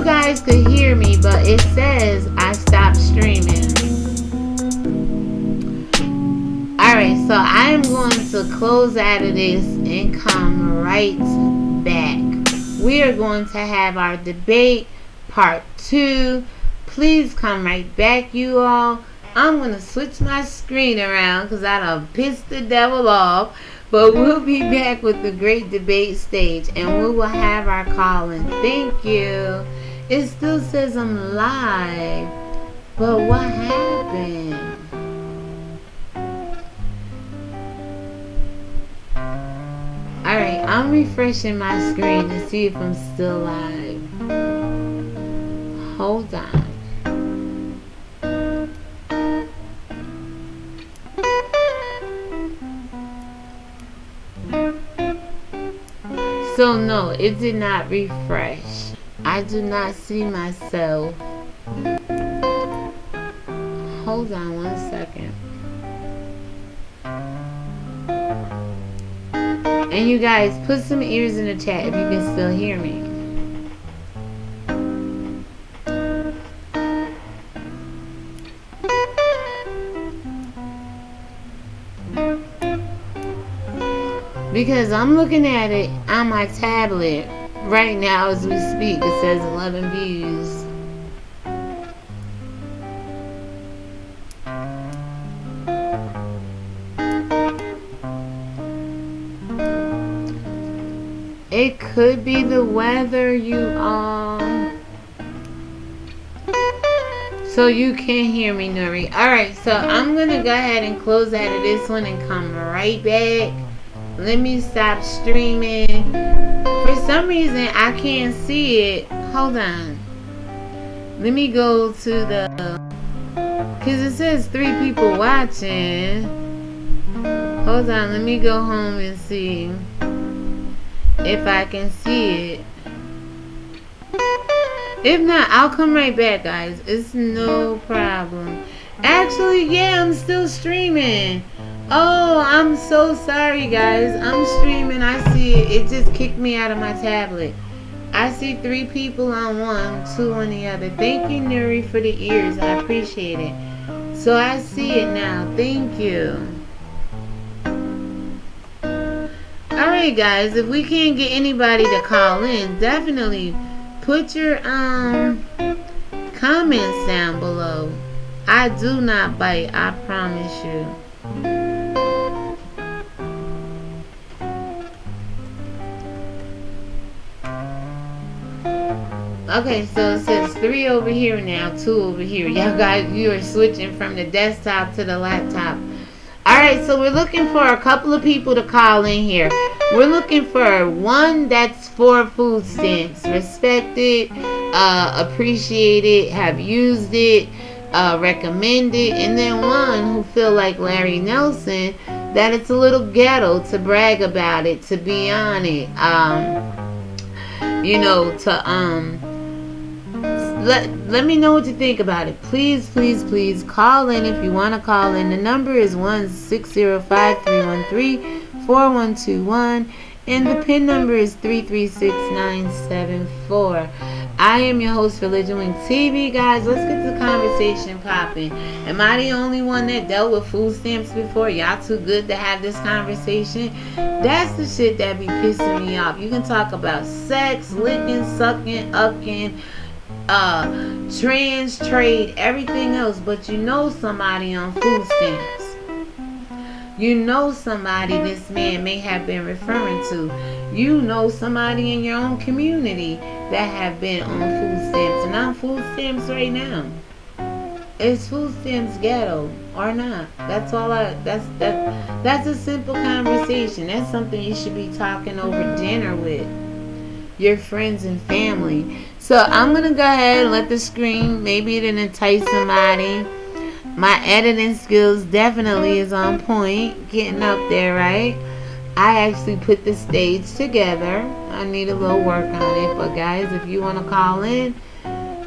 guys could hear me, but it says I stopped streaming. Alright, so I am going to close out of this and come right back. We are going to have our debate part 2. Please come right back, you all. I'm going to switch my screen around because I done pissed the devil off. But we'll be back with the great debate stage, and we will have our call-in. Thank you. It still says I'm live, but what happened? Alright, I'm refreshing my screen to see if I'm still live. Hold on. So no, it did not refresh. I do not see myself. Hold on 1 second. And you guys, put some ears in the chat if you can still hear me. Because I'm looking at it on my tablet right now as we speak. It says 11 views. It could be the weather, you all. So you can't hear me, Nuri. Alright, so I'm going to go ahead and close out of this one and come right back. Let me stop streaming. For some reason, I can't see it. Hold on. Let me go to the... Because it says 3 people watching. Hold on. Let me go home and see if I can see it. If not, I'll come right back, guys. It's no problem. Actually, yeah, I'm still streaming. Oh, I'm so sorry, guys. I'm streaming. I see it. It just kicked me out of my tablet. I see 3 people on one, 2 on the other. Thank you, Nuri, for the ears. I appreciate it. So I see it now. Thank you. Alright, guys. If we can't get anybody to call in, definitely put your comments down below. I do not bite. I promise you. Okay, so it says 3 over here now, 2 over here. Y'all guys, you are switching from the desktop to the laptop. Alright, so we're looking for a couple of people to call in here. We're looking for one that's for food stamps. Respect it, appreciate it, have used it, recommend it. And then one who feel like Larry Nelson, that it's a little ghetto to brag about it, to be on it. You know, to let me know what you think about it. Please, please, please call in if you want to call in. The number is 1-605-313-4121, and the PIN number is 336974. I am your host for Religion Wing TV, guys. Let's get the conversation popping. Am I the only one that dealt with food stamps before? Y'all too good to have this conversation? That's the shit that be pissing me off. You can talk about sex, licking, sucking, ucking, trans, trade, everything else, but you know somebody on food stamps. You know somebody this man may have been referring to. You know somebody in your own community that have been on food stamps and on food stamps right now. Is food stamps ghetto or not? That's all that's a simple conversation. That's something you should be talking over dinner with your friends and family. So I'm going to go ahead and let the screen, maybe it'll entice somebody. My editing skills definitely is on point. Getting up there, right? I actually put the stage together. I need a little work on it. But guys, if you want to call in,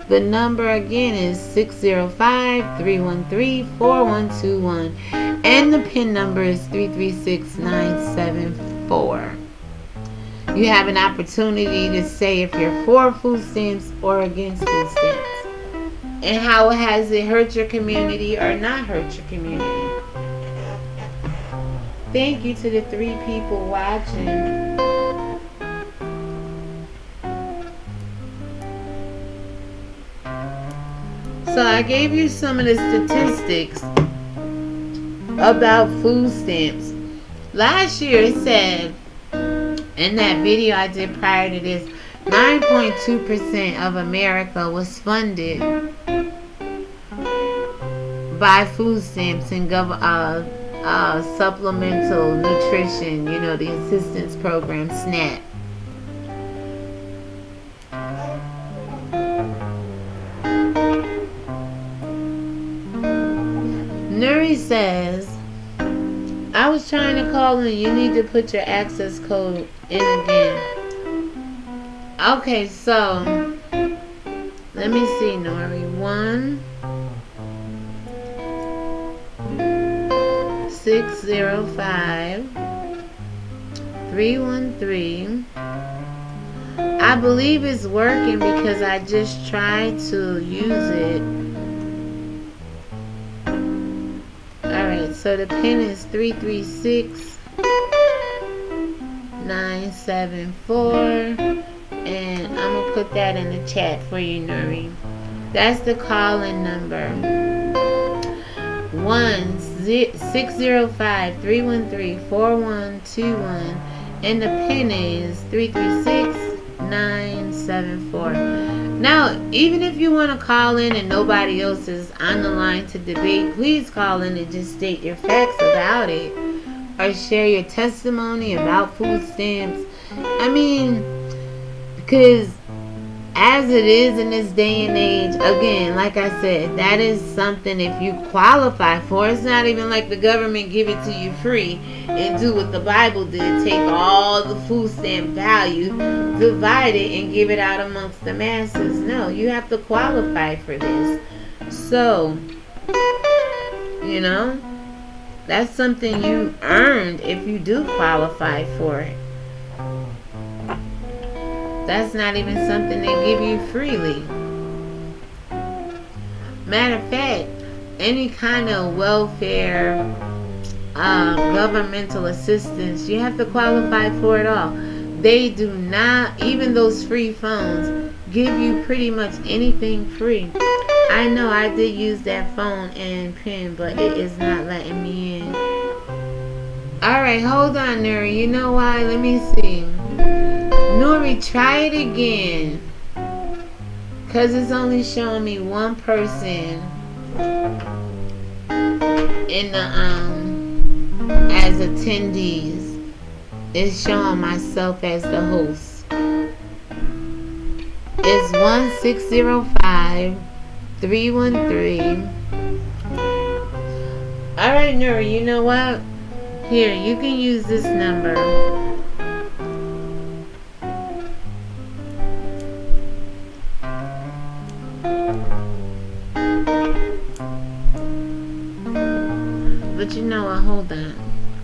the number again is 605-313-4121. And the PIN number is 336974. You have an opportunity to say if you're for food stamps or against food stamps. And how has it hurt your community or not hurt your community? Thank you to the 3 people watching. So I gave you some of the statistics about food stamps. Last year it said, in that video I did prior to this, 9.2% of America was funded by food stamps and supplemental nutrition, the assistance program, SNAP. Nuri says, I was trying to call in. You need to put your access code in again. Okay, so let me see, Nori. 1-605-313. I believe it's working because I just tried to use it. Alright, so the pin is 336974. And I'm going to put that in the chat for you, Nuri. That's the call-in number. 1-605-313-4121. And the pin is 336974. Now, even if you want to call in and nobody else is on the line to debate, please call in and just state your facts about it. Or share your testimony about food stamps. I mean, because as it is in this day and age, again, like I said, that is something if you qualify for. It's not even like the government give it to you free and do what the Bible did, take all the food stamp value, divide it, and give it out amongst the masses. No, you have to qualify for this. So, that's something you earned if you do qualify for it. That's not even something they give you freely. Matter of fact, any kind of welfare, governmental assistance, you have to qualify for it all. They do not, even those free phones, give you pretty much anything free. I know I did use that phone and pin, but it is not letting me in. Alright, hold on, Nuri. You know why? Let me see. Nuri, try it again. Because it's only showing me one person in the as attendees. It's showing myself as the host. It's 1-605-313. Alright, Nuri, you know what? Here, you can use this number. But you know what? Hold on.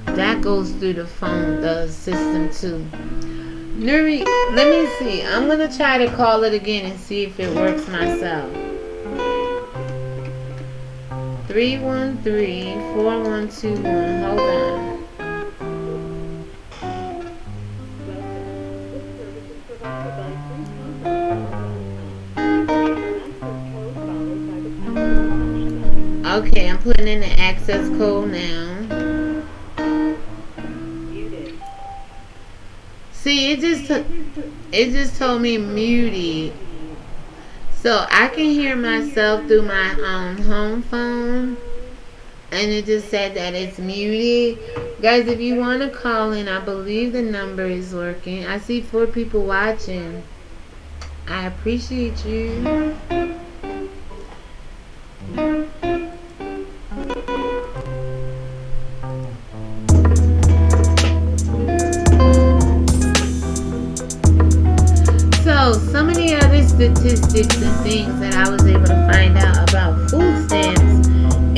That goes through the phone, the system too. Nuri, let me see. I'm going to try to call it again and see if it works myself. 313-4121. Hold on. Okay, I'm putting in the access code now. See, it just told me muted. So I can hear myself through my home phone, and it just said that it's muted. Guys, if you want to call in, I believe the number is working. I see 4 people watching. I appreciate you. So, some of the other statistics and things that I was able to find out about food stamps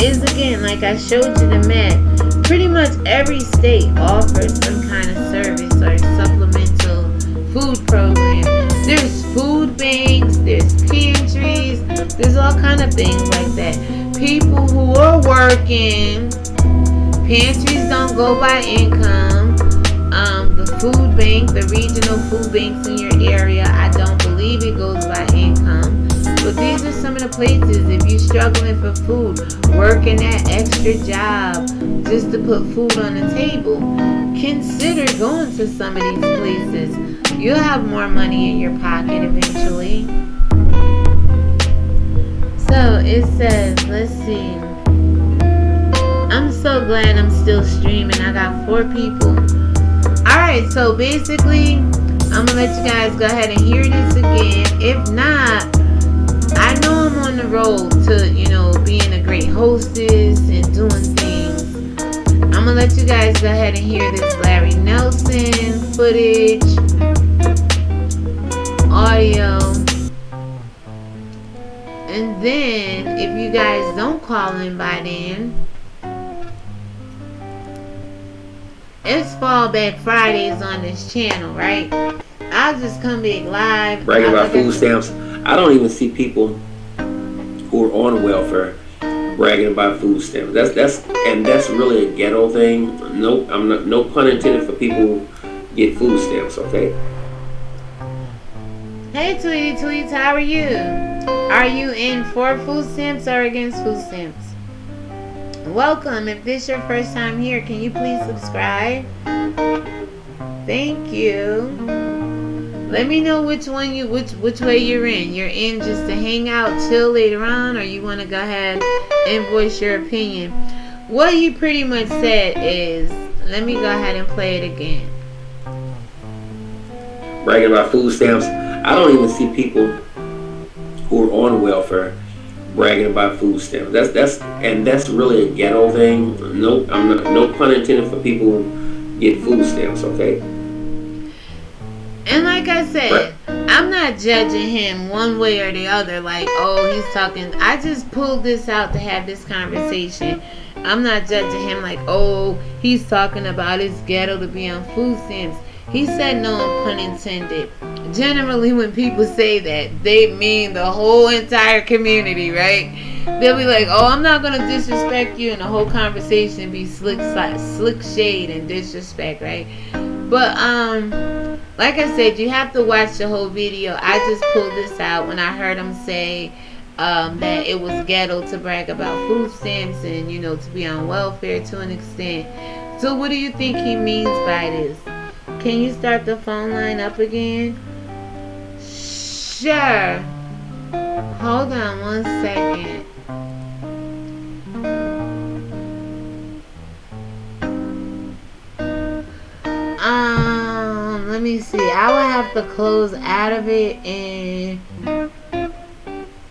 is, again, like I showed you the map, pretty much every state offers some kind of service or supplemental food program. There's food banks, there's pantries, there's all kind of things like that. People who are working, pantries don't go by income. The food bank, the regional food banks in your area, I don't believe it goes by income. But these are some of the places, if you're struggling for food, working that extra job just to put food on the table, consider going to some of these places. You'll have more money in your pocket eventually. So it says, let's see. I'm so glad I'm still streaming. I got 4 people. Alright, so basically, I'm going to let you guys go ahead and hear this again. If not, I know I'm on the road to, being a great hostess and doing things. I'm going to let you guys go ahead and hear this Larry Nelson footage, audio. And then, if you guys don't call in by then, it's Fallback Fridays on this channel, right? I'll just come back live. Bragging about food stamps. I don't even see people who are on welfare bragging about food stamps. That's really a ghetto thing. Nope, I'm not. No pun intended for people who get food stamps. Okay. Hey, Tweety Tweets, how are you? Are you in for food stamps or against food stamps? Welcome. If this is your first time here, can you please subscribe? Thank you. Let me know which way you're in. You're in just to hang out, chill later on, or you want to go ahead and voice your opinion. What he pretty much said is, let me go ahead and play it again. Bragging about food stamps. I don't even see people who are on welfare bragging about food stamps. That's really a ghetto thing. Nope, I'm not. No pun intended for people who get food stamps. Okay. And like I said, I'm not judging him one way or the other. Like, oh, he's talking. I just pulled this out to have this conversation. I'm not judging him like, oh, he's talking about it's ghetto to be on food stamps. He said no pun intended. Generally, when people say that, they mean the whole entire community, right? They'll be like, oh, I'm not going to disrespect you, and the whole conversation be slick shade and disrespect, right? But, like I said, you have to watch the whole video. I just pulled this out when I heard him say that it was ghetto to brag about food stamps and, to be on welfare to an extent. So what do you think he means by this? Can you start the phone line up again? Sure. Hold on 1 second. Let me see. I will have to close out of it and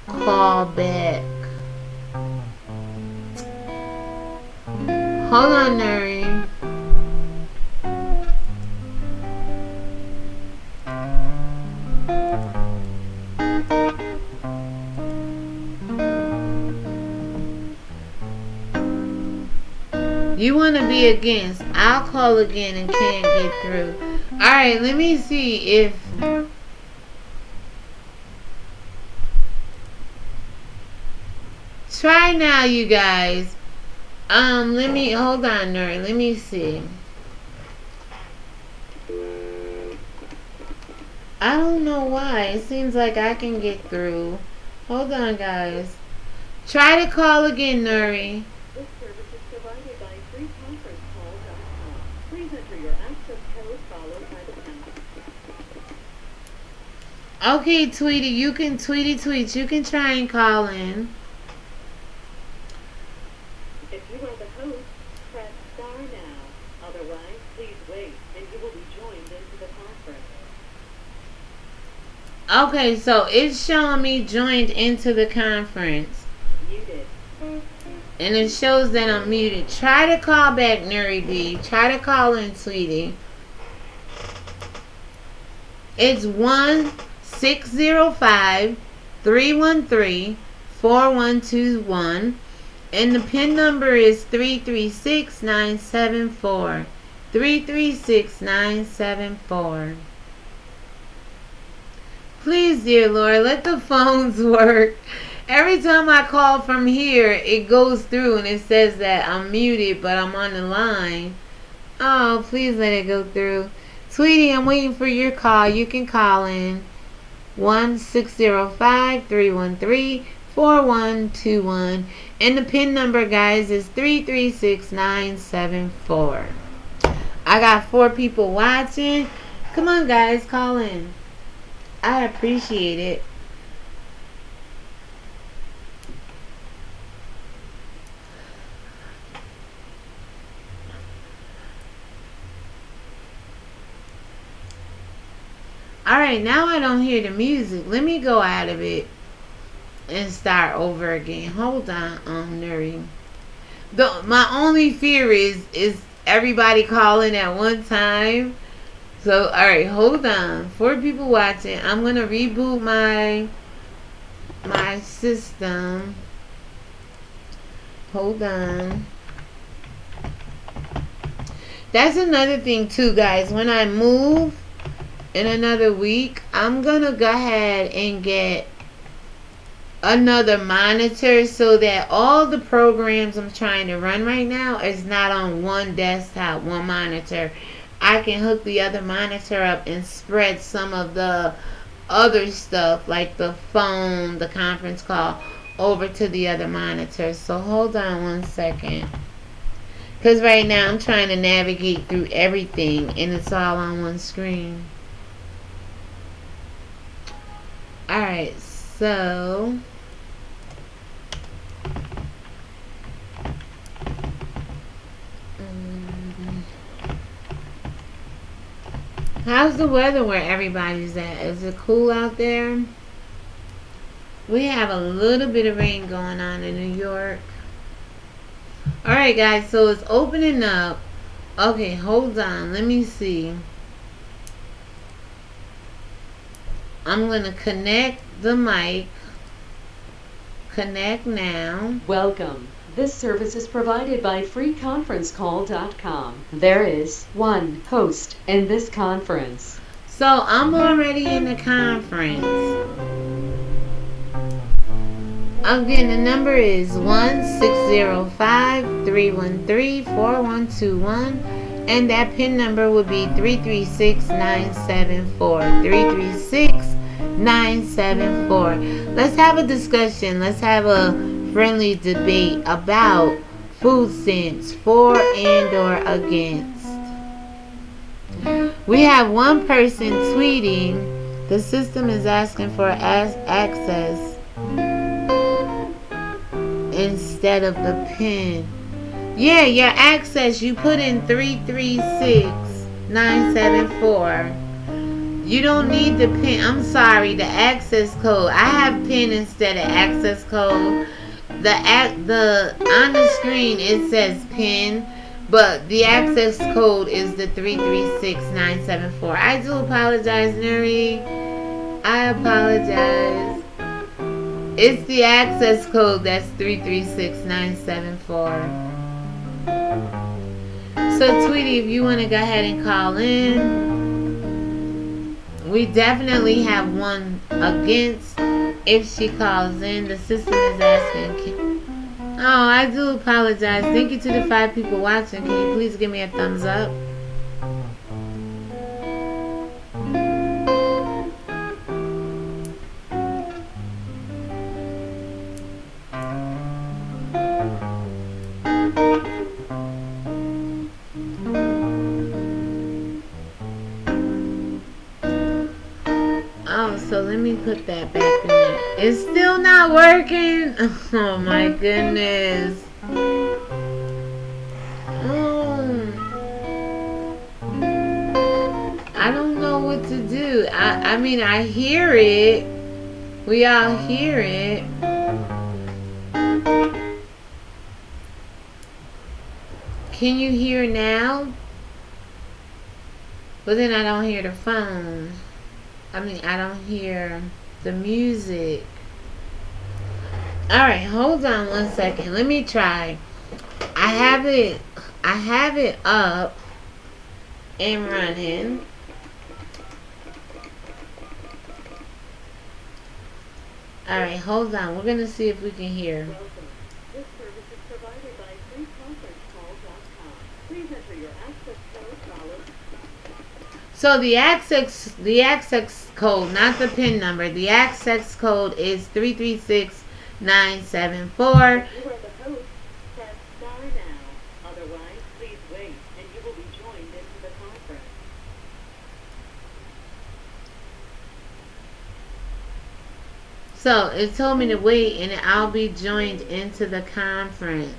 call back. Hold on, Nuri. You want to be against. I'll call again and can't get through. Alright, let me see if... Try now, you guys. Hold on, Nuri. Let me see. I don't know why. It seems like I can get through. Hold on, guys. Try to call again, Nuri. This service is provided by freeconferencecall.com. Please enter your access code followed by the pound. Okay, Tweety, you can tweet. You can try and call in. If you are the host, press star now. Otherwise, please wait, and you will be joined into the conference. Okay, so it's showing me joined into the conference. Muted. And it shows that I'm muted. Try to call back, Nuri D. Try to call in, sweetie. It's 1-605-313-4121. And the PIN number is 336974. 336974. Please, dear Lord, let the phones work. Every time I call from here, it goes through and it says that I'm muted, but I'm on the line. Oh, please let it go through. Sweetie, I'm waiting for your call. You can call in 1-605-313-4121. And the PIN number, guys, is 336974. I got 4 people watching. Come on, guys, call in. I appreciate it. Alright, now I don't hear the music. Let me go out of it and start over again. Hold on, Nuri. My only fear is everybody calling at one time. So, alright, hold on. 4 people watching. I'm going to reboot my system. Hold on. That's another thing too, guys. When I move in another week, I'm going to go ahead and get another monitor so that all the programs I'm trying to run right now is not on one desktop, one monitor. I can hook the other monitor up and spread some of the other stuff like the phone, the conference call over to the other monitor. So hold on one second, because right now I'm trying to navigate through everything and it's all on one screen. Alright, so how's the weather where everybody's at? Is it cool out there? We have a little bit of rain going on in New York. Alright, guys, so it's opening up. Okay, hold on. Let me see. I'm going to connect the mic. Connect now. Welcome. This service is provided by freeconferencecall.com. There is one host in this conference. So I'm already in the conference. Again, the number is 1-605-313-4121. And that PIN number would be 336974. 336974. Let's have a discussion. Let's have a friendly debate about food stamps, for and or against. We have one person tweeting, the system is asking for access instead of the PIN. Yeah, your access, you put in 336974. You don't need the PIN. I'm sorry, the access code. I have PIN instead of access code. On the screen it says PIN, but the access code is the 336974. I do apologize, Nuri. I apologize. It's the access code that's 336974. So, Tweety, if you want to go ahead and call in, we definitely have one against. If she calls in, the system is asking. Oh, I do apologize. Thank you to the 5 people watching. Can you please give me a thumbs up? So let me put that back in there. It's still not working. Oh my goodness. I don't know what to do. I mean, I hear it. We all hear it. Can you hear now? But then I don't hear the phone. I mean, I don't hear the music. Alright, hold on one second. Let me try. I have it up and running. All right, hold on. We're gonna see if we can hear. Welcome. This service is provided by freeconferencecall.com. Please enter your access code followed. So the access code, not the PIN number. The access code is 336974. If you are the host, press star now. Otherwise, please wait, and you will be joined into the conference. So it told me to wait, and I'll be joined into the conference.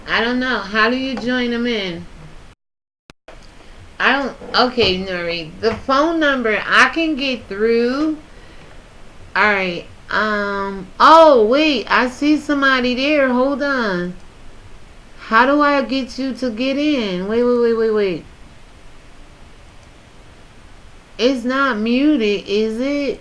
I don't know. How do you join them in? I don't. Okay, Nuri. The phone number I can get through. All right. Oh wait. I see somebody there. Hold on. How do I get you to get in? Wait. It's not muted, is it?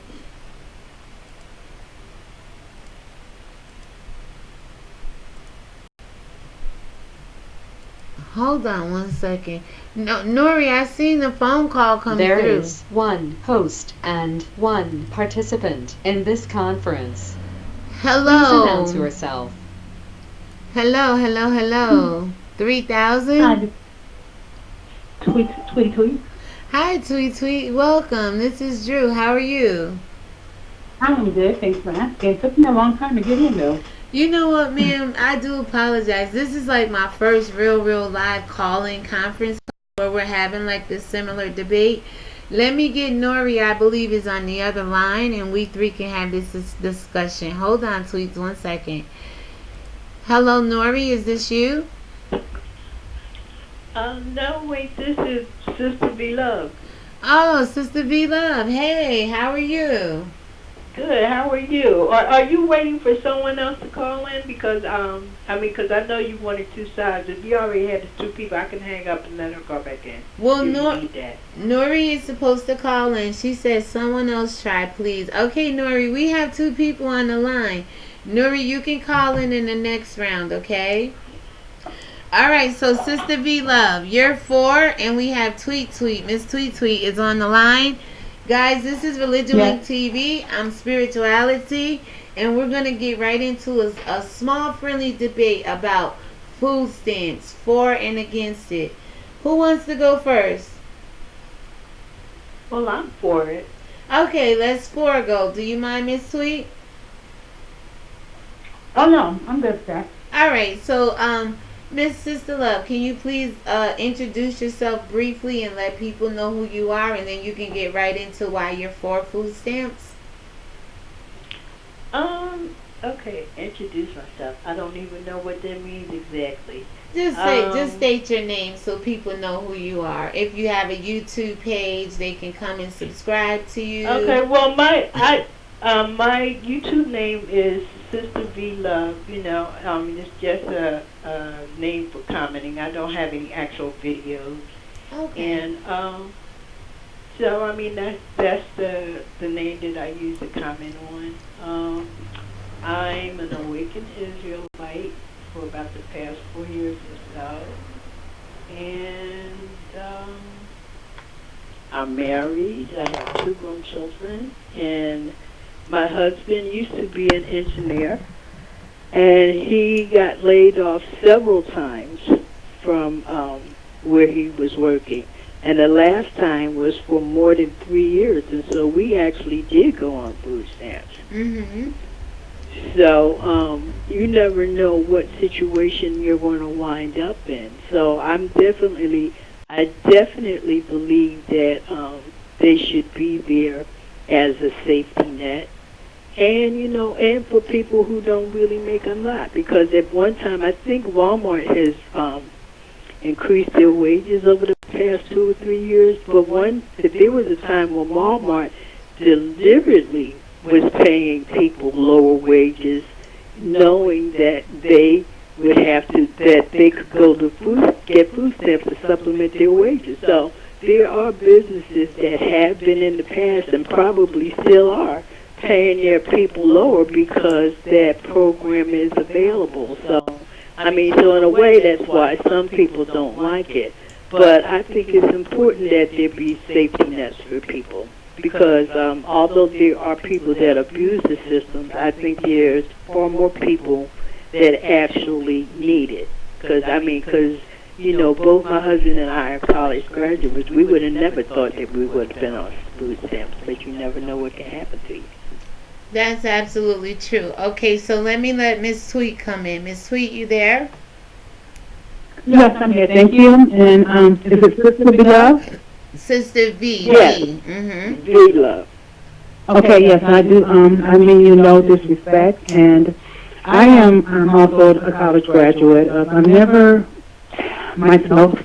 Hold on one second. No, Nori, I seen the phone call come There through. is one host and one participant in this conference. Please announce Hello. yourself. Hello. 3000? Hi, Tweet. Hi, Tweet. Welcome. This is Drew. How are you? I'm good. Thanks for asking. It took me a long time to get in, though. You know what, ma'am? I do apologize. This is like my first real live calling conference where we're having like this similar debate. Let me get Nori, I believe, is on the other line, and we three can have this discussion. Hold on, Tweets, 1 second. Hello, Nori, is this you? No, wait, this is Sister Beloved. Oh, Sister V Love. Hey, how are you? Good, how are you? Are you waiting for someone else to call in? Because, because I know you wanted two sides. If you already had the two people, I can hang up and let her go back in. Well, If you Nori. need that. Nori is supposed to call in. She said someone else try, please. Okay, Nori, we have two people on the line. Nori, you can call in the next round, okay? All right, so Sister V Love, you're 4, and we have Tweet. Miss Tweet is on the line. Guys, this is Religion Link TV. I'm Spirituality, and we're going to get right into a small friendly debate about food stamps, for and against it. Who wants to go first? Well, I'm for it. Okay, let's 4 go. Do you mind, Miss Tweet? Oh, no. I'm good with that. All right, so Miss Sister Love, can you please introduce yourself briefly and let people know who you are, and then you can get right into why you're for food stamps? Okay, introduce myself. I don't even know what that means exactly. Just state your name so people know who you are. If you have a YouTube page, they can come and subscribe to you. Okay, well, my YouTube name is Sister V Love. It's just a name for commenting. I don't have any actual videos. Okay. And so that's the name that I use to comment on. I'm an awakened Israelite for about the past 4 years or so, and I'm married. I have 2 grown children, and my husband used to be an engineer, and he got laid off several times from where he was working. And the last time was for more than 3 years, and so we actually did go on food stamps. Mm-hmm. So you never know what situation you're going to wind up in. So I definitely believe that they should be there as a safety net. And, and for people who don't really make a lot. Because at one time, I think Walmart has increased their wages over the past 2 or 3 years. But there was a time when Walmart deliberately was paying people lower wages, knowing that they could go to get food stamps to supplement their wages. So there are businesses that have been in the past and probably still are paying their people lower because that program is available. So, I mean, so in a way, that's why some people don't like it. But I think it's important that there be safety nets for people because although there are people that abuse the system, I think there's far more people that actually need it. Because, you know, both my husband and I are college graduates. We would have never thought that we would have been on food stamps, but you never know what can happen to you. That's absolutely true. Okay, so let Miss Tweet come in. Miss Tweet, you there? Yes, I'm here. Thank you. And is it Sister Beloved? Sister V. Yes. V. Mm-hmm. Very love. Okay, yes, I do. I mean, you know, disrespect, and I am also a college graduate. I've never myself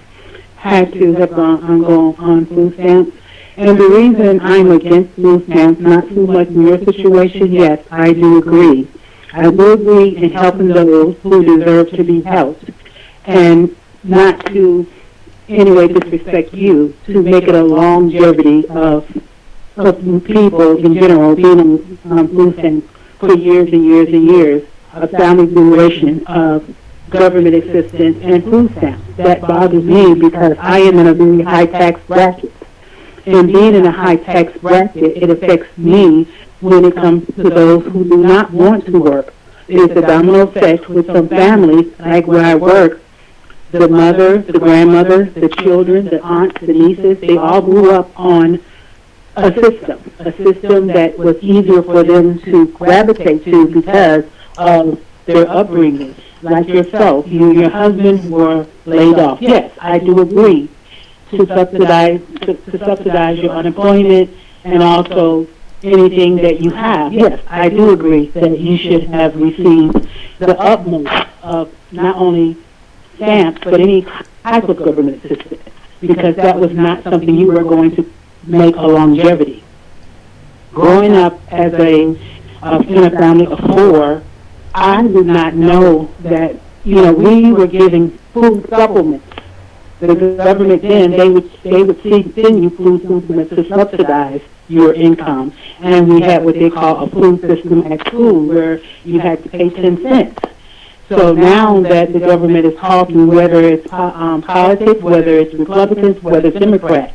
had to have gone on food stamps. And the reason I'm against food stamps, not too much in your situation, yes, I do agree. I do agree in helping those who deserve to be helped, and not to, anyway, disrespect you, to make it a longevity of people in general being on food stamps for years and years and years, a family duration of government assistance and food stamps. That bothers me because I am in a very high tax bracket. And being in a high tax bracket, it affects me when it comes to those who do not want to work. There's a domino effect with some families, like where I work. The mother, the grandmother, the children, the aunts, the nieces, they all grew up on a system that was easier for them to gravitate to because of their upbringing. Like yourself, you and your husband were laid off. Yes, I do agree to subsidize your unemployment and also anything that you have. Yes, I do agree that you should have received the utmost of not only stamps but any type of government assistance because that was not something you were going to make a longevity. Growing up as in a family of four, I did not know that, you know, we were giving food supplements. The government then, they would send you food supplements to subsidize your income. And we had what they call a food system at school where you had to pay 10 cents. So now that the government is talking, whether it's politics, whether it's Republicans, whether it's Democrats,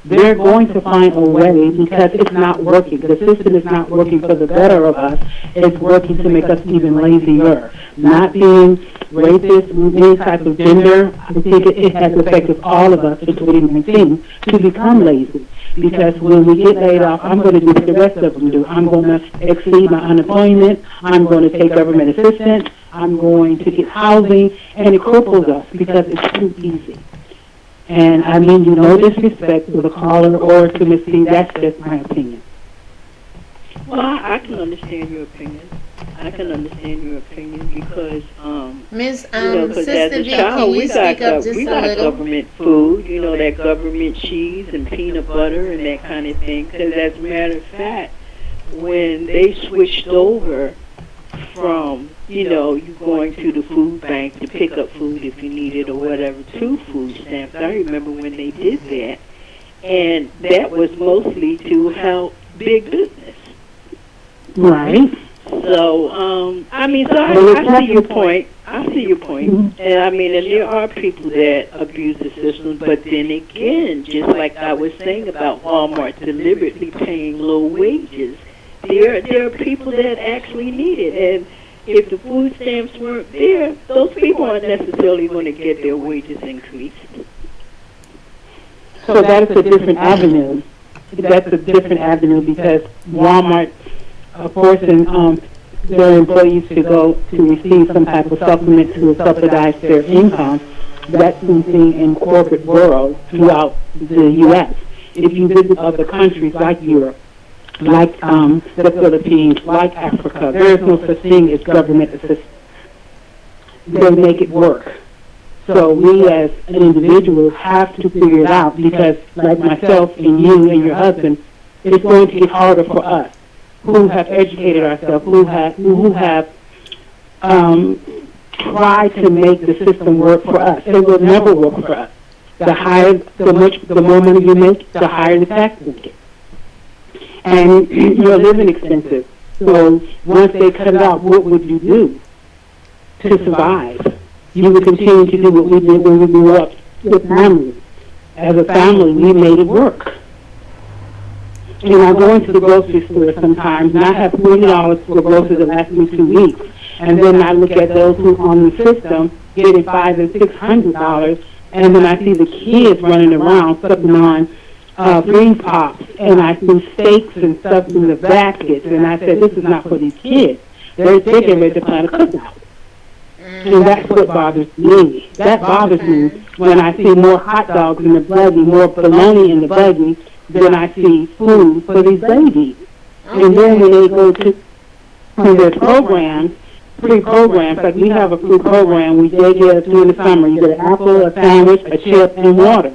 they're going to find a way because it's not working. The system is not working for the better of us. It's working to make us even lazier. Not being racist, any type of gender, I think it has affected all of us in 2019 to become lazy. Because when we get laid off, I'm going to do what the rest of them do. I'm going to exceed my unemployment. I'm going to take government assistance. I'm going to get housing. And it cripples us because it's too easy. And I mean, you no disrespect to the caller or to Ms. C. That's just my opinion. Well, I can understand your opinion. I can understand your opinion because, Miss you know, because as Sister a V, child, can we you got, speak up just we a got little? government food, you know, that government cheese and peanut butter and that kind of thing. Because as a matter of fact, when they switched over from, you know, you going to the food bank to pick up food if you need it or whatever to food stamps, I remember when they did that. And that was mostly to help big business. Right. So, I mean, so I see your point. I see your point. And I mean, and there are people that abuse the system, but then again, just like I was saying about Walmart deliberately paying low wages, there are people that actually need it. And if the food stamps weren't there, those people aren't necessarily going to get their wages increased. So that's a different avenue. That's a different avenue because Walmart forcing their employees to go to receive some type of supplement to subsidize their income. That's been seen in corporate world throughout the U.S. If you visit other countries like Europe, like the Philippines, like Africa, there is no such thing as government assistance. They make it work. So we as an individual have to figure it out because like myself and you and your husband, it's going to get harder for us who have educated ourselves, who have tried to make the system work for us. It will never work for us. The more money you make, the higher the tax bracket. and your living expenses. So once they cut it out, what would you do to survive? You would continue to do what we did when we grew up with family. As a family, we made it work. And I go into the grocery store sometimes, and I have $40 for groceries that last me 2 weeks. And then I look at those who are on the system getting $500 and $600, and then I see the kids running around sucking on freeze pops, and I see steaks and stuff in the baskets, and I said, this is not for these kids. They're getting ready to plan a cookout. And that's what bothers me. That bothers me when I see more hot dogs in the buggy, more bologna in the buggy, than I see food for these babies. And then when they go to their programs, free programs, like we have a free program we get during the summer. You get an apple, a sandwich, a chip, and water.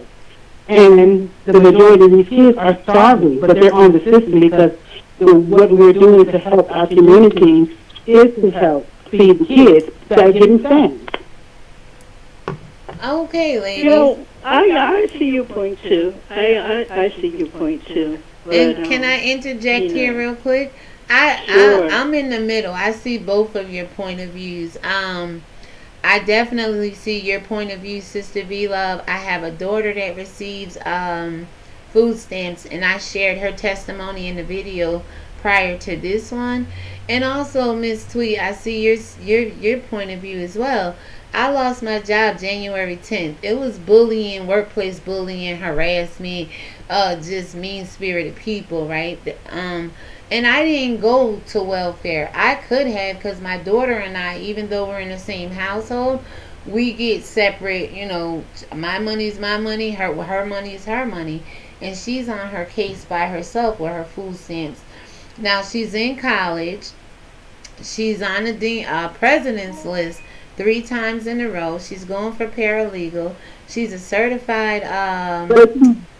And the majority of these kids are starving, but they're on the system because what we're doing to help our community is to help feed the kids that are getting fed. Okay, ladies. You know, I see your point too. I see your point too. But, And can I interject you know. here real quick? Sure. I'm in the middle. I see both of your point of views. I definitely see your point of view, Sister V Love. I have a daughter that receives food stamps, and I shared her testimony in the video prior to this one. And also, Miss Tweet, I see your point of view as well. I lost my job January 10th. It was bullying, workplace bullying, harassment, just mean-spirited people, right? And I didn't go to welfare. I could have, because my daughter and I, even though we're in the same household, we get separate. You know, my money's my money, her money is her money, and she's on her case by herself with her food stamps. Now she's in college. She's on the president's list 3 times in a row. She's going for paralegal. She's a certified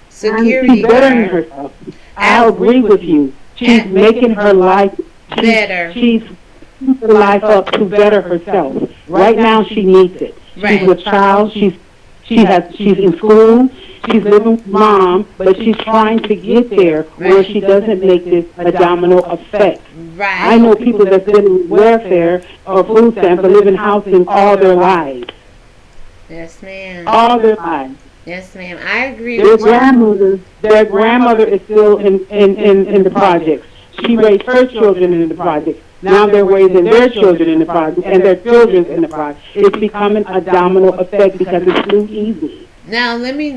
security She's bettering guard. herself. I agree with you. She's making her life Better. She's her life up to better herself. Right now, she needs it. Right. She's a child. She's in school. She's living with mom, but she's trying to get there where she doesn't make this a domino effect. Right. I know people that's been in welfare or food stamps or live in housing all their lives. Yes, ma'am. All their lives. Yes, ma'am. I agree Their with you. grandmother is still in the projects. She raised her children in the projects. Now they're raising their children in the projects, and their children's in the projects. It's becoming a domino effect because it's too easy. Now let me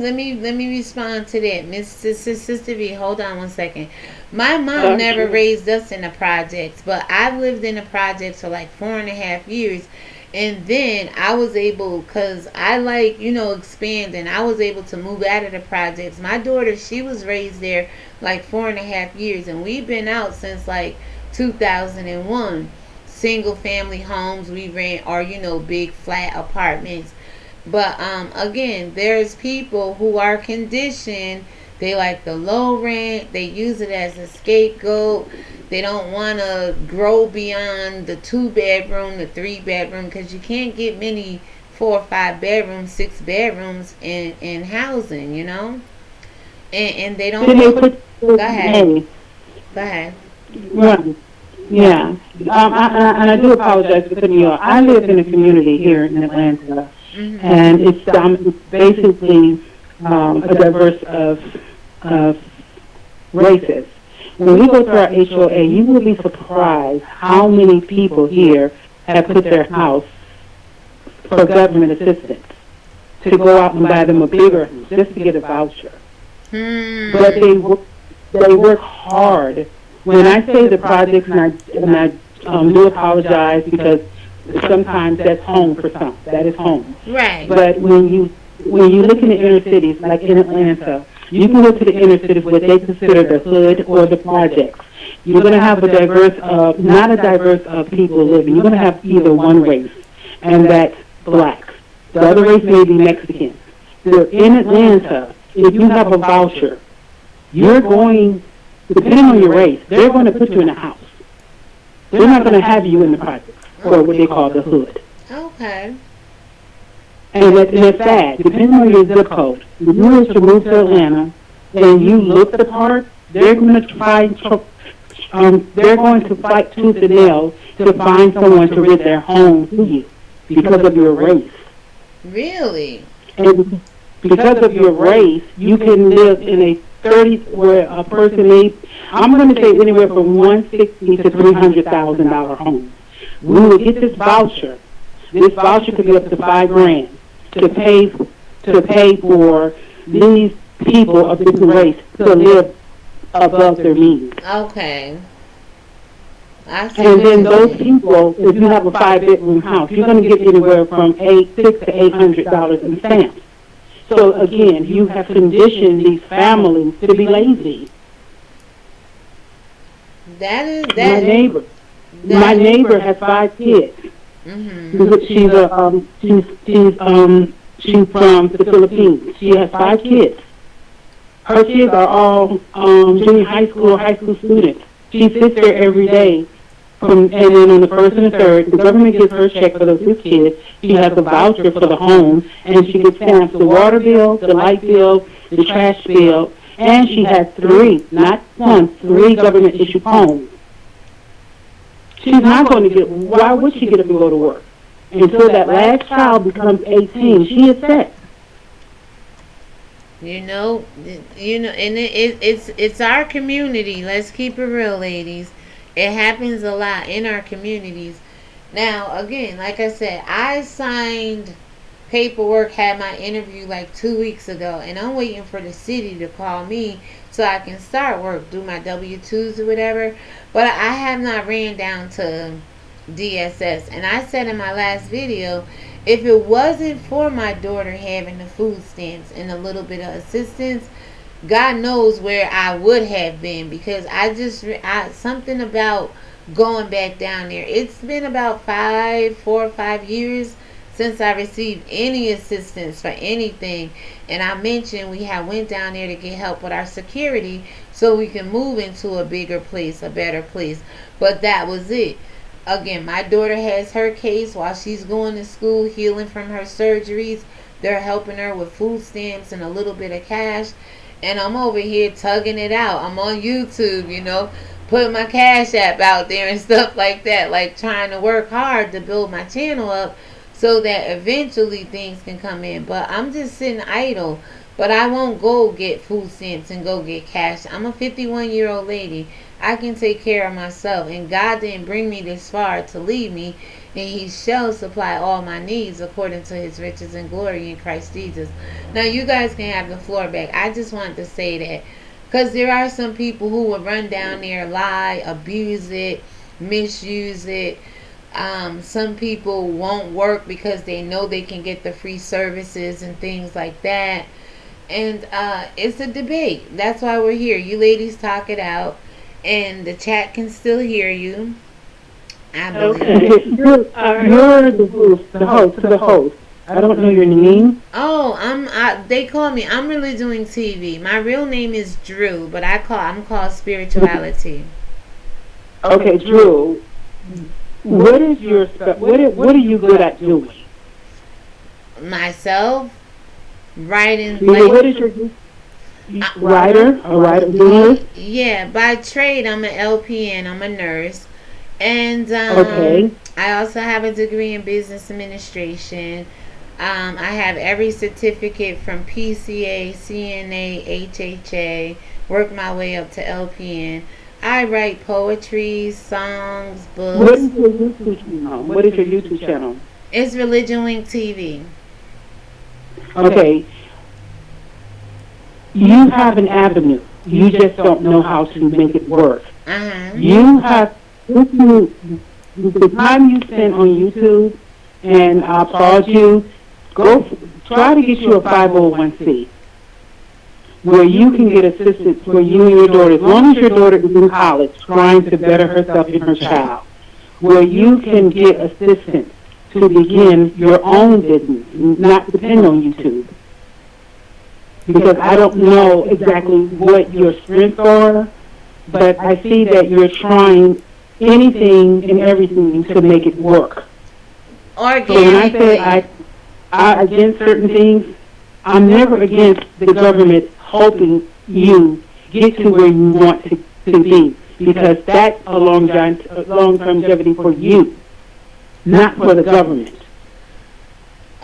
respond to that, Miss Sister V. Hold on one second. My mom never raised us in the projects, but I've lived in the projects for like 4.5 years. And then I was able, because I like, expanding, I was able to move out of the projects. My daughter, she was raised there like 4.5 years, and we've been out since like 2001. Single family homes we rent, or big flat apartments. But again, there's people who are conditioned. They like the low rent. They use it as a scapegoat. They don't want to grow beyond the 2-bedroom, the 3-bedroom, because you can't get many 4 or 5 bedrooms, 6 bedrooms in housing, And they don't. Go ahead. Go ahead. Right. Yeah. And I do apologize for cutting you off. I live in a community here in Atlanta, and it's basically a diverse of races. When we go to our HOA, you will be surprised how many people here have put their house for government assistance to go out and buy them a bigger house just to get a voucher. But they work hard. When I say the projects, and I do apologize because sometimes that's home for some. That is home. Right. But when you look in the inner cities, like in Atlanta, you can go to the inner cities where they consider the hood or the projects. You're going to have not a diverse of people living. You're going to have either one race, and that's black. The other race may be Mexican. So in Atlanta, if you have a voucher, you're going, depending on your race, they're going to put you in a house. They're not going to have you in the projects, or what they call the hood. Okay. And it's sad. Depending on your zip code, if you were to move to Atlanta and you look the part, they're going to try they're going to fight tooth and nail to find someone to rent their home to you because of your race. Really? And because of your race, you can live in a 30 where a person needs. I'm going to say anywhere from $160,000 to $300,000 home. We will get this voucher. This voucher could be up to $5,000 to pay for these people of different race to live above their means. Okay. I see. And what then you're those saying. people, if you have a 5-bedroom house, you're going to get anywhere from $600 to $800 in stamps. So again, you have conditioned these families to be lazy. That is My that. neighbor, that my neighbor has 5 kids. Mhm. She's from the Philippines. She has 5 kids. Her kids are all junior high school students. She sits there every day, and then on the first and the third, the government gives her a check for those 6 kids. She has a voucher for the home, and she gets stamps the water bill, the light bill, the trash bill, and she has 3, not 1, 3 government issued homes. She's not going to get. Why would she get up and go to work until that last child becomes 18? She is set. You know, and it's our community. Let's keep it real, ladies. It happens a lot in our communities. Now, again, like I said, I signed paperwork, had my interview like 2 weeks ago, and I'm waiting for the city to call me so I can start work, do my W-2s or whatever. But I have not ran down to DSS. And I said in my last video, if it wasn't for my daughter having the food stamps and a little bit of assistance, God knows where I would have been, because something about going back down there. It's been about 4 or 5 years since I received any assistance for anything. And I mentioned we went down there to get help with our security so we can move into a bigger place, a better place. But that was it. Again, my daughter has her case while she's going to school, healing from her surgeries. They're helping her with food stamps and a little bit of cash. And I'm over here tugging it out. I'm on YouTube, putting my Cash App out there and stuff like that. Like trying to work hard to build my channel up so that eventually things can come in. But I'm just sitting idle. But I won't go get food stamps and go get cash. I'm a 51-year-old lady. I can take care of myself, and God didn't bring me this far to leave me, and He shall supply all my needs according to His riches and glory in Christ Jesus. Now you guys can have the floor back. I just wanted to say that, because there are some people who will run down there, lie, abuse it, misuse it. Some people won't work because they know they can get the free services and things like that. And it's a debate. That's why we're here. You ladies talk it out. And the chat can still hear you. I believe. Okay. You're the host. I don't know your name. Oh, they call me. I'm really doing TV. My real name is Drew, but I'm called Spirituality. Okay, Drew. What is your what are you good at doing? Myself, writing. What is your writer? A writer, journalist? Yeah, by trade, I'm an LPN. I'm a nurse, and okay. I also have a degree in business administration. I have every certificate from PCA, CNA, HHA. Work my way up to LPN. I write poetry, songs, books. What is your YouTube channel? It's Religion Link TV. Okay. You have an avenue. You just don't know how to make it work. You have, the time you spend on YouTube, and I applaud you, try to get you a 501c where you can get assistance for you and your daughter, as long as your daughter is in college trying to better herself and her child, where you can get assistance to begin your own business, not depend on YouTube. Because I don't know exactly what your strengths are, but I see that you're trying anything and everything to make it work. Organically. So when I say I against certain things, I'm never against the government helping you get to where you want to be. because that's a long longevity for you, not for the government.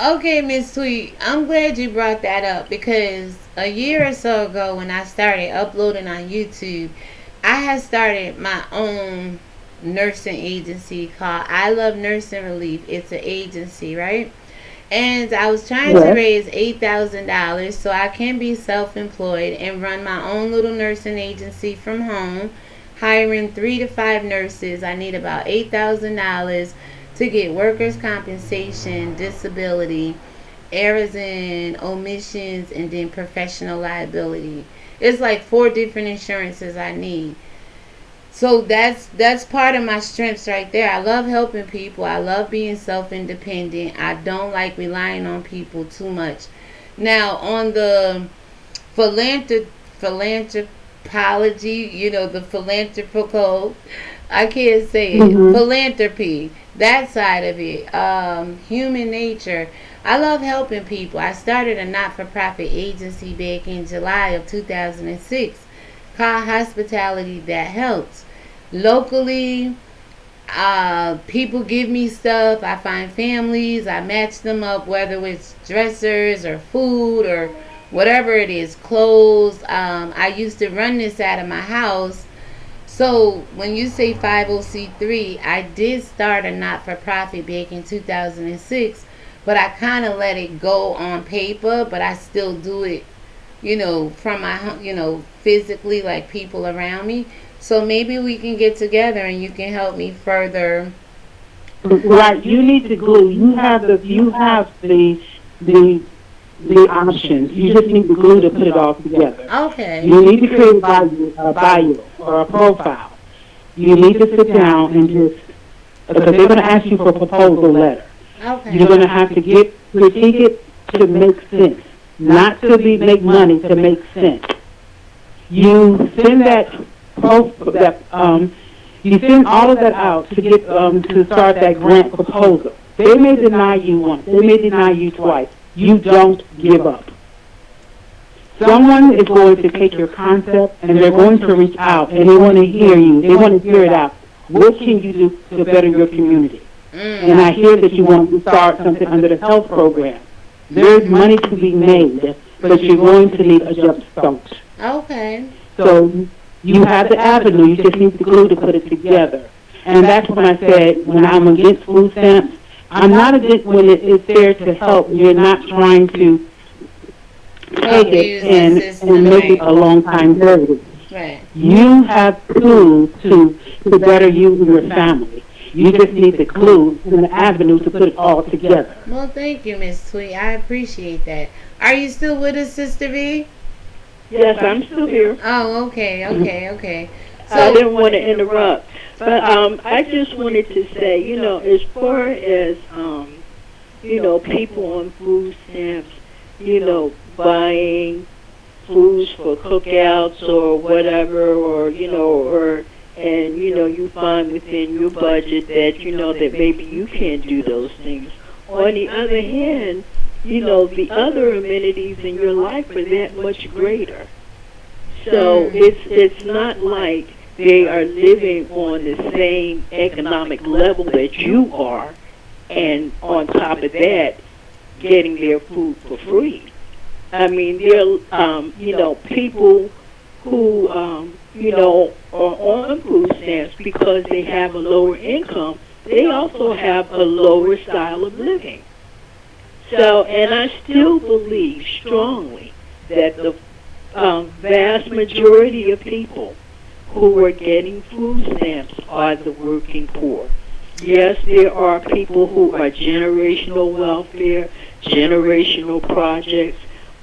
Okay, Miss Tweet, I'm glad you brought that up because a year or so ago when I started uploading on YouTube, I had started my own nursing agency called I Love Nursing Relief. It's an agency, right? And I was trying to raise $8,000 so I can be self-employed and run my own little nursing agency from home, hiring 3 to 5 nurses. I need about $8,000 to get workers' compensation, disability, errors and omissions, and then professional liability. It's like 4 different insurances I need. So that's part of my strengths right there. I love helping people. I love being self-independent. I don't like relying on people too much. Now, on the philanthropology, the philanthropical, I can't say it, philanthropy, that side of it, human nature. I love helping people. I started a not-for-profit agency back in July of 2006 called Hospitality That Helps. Locally, people give me stuff. I find families. I match them up, whether it's dressers or food or whatever it is, clothes. I used to run this out of my house. So when you say 50c3, I did start a not-for-profit back in 2006, but I kind of let it go on paper, but I still do it, from my home, physically, like people around me. So maybe we can get together and you can help me further. Right, you need to glue. You have the options. You just need the glue to put it all together. Okay. You need to create a bio or a profile. You need to sit down and because they're going to ask you for a proposal letter. Okay. You're going to have to critique it to make sense, not to make money, to make sense. You send you send all of that out to get to start that grant proposal. They may deny you once. They may deny you twice. You don't give up. Someone is going to take your concept and they're going to reach out and they want to hear you. They want to hear it out. What can you do to better your community? And I hear that you want to start something under the health program. There's money to be made, but you're going to need a jump start. Okay. So you have the avenue. You just need the glue to put it together. And that's when I said, when I'm against food stamps, I'm not against when it's there to help. You're not trying to take it and make it a long time journey. Right. You have tools to better you and your family. You just need the clues and the avenue to put it all together. Well, thank you, Miss Tweet. I appreciate that. Are you still with us, Sister V? Yes, I'm still here. Oh, okay. So, I didn't want to interrupt, but I just wanted to say, as far as people on food stamps, buying foods for cookouts or whatever, and you find within your budget that that maybe you can't do those things. On the other hand, the other amenities in your life are that much greater. So it's not like they are living on the same economic level that you are, and on top of that, getting their food for free. I mean, there are people who are on food stamps because they have a lower income. They also have a lower style of living. So, and I still believe strongly that the vast majority of people who are getting food stamps are the working poor. Yes, there are people who are generational welfare, generational projects,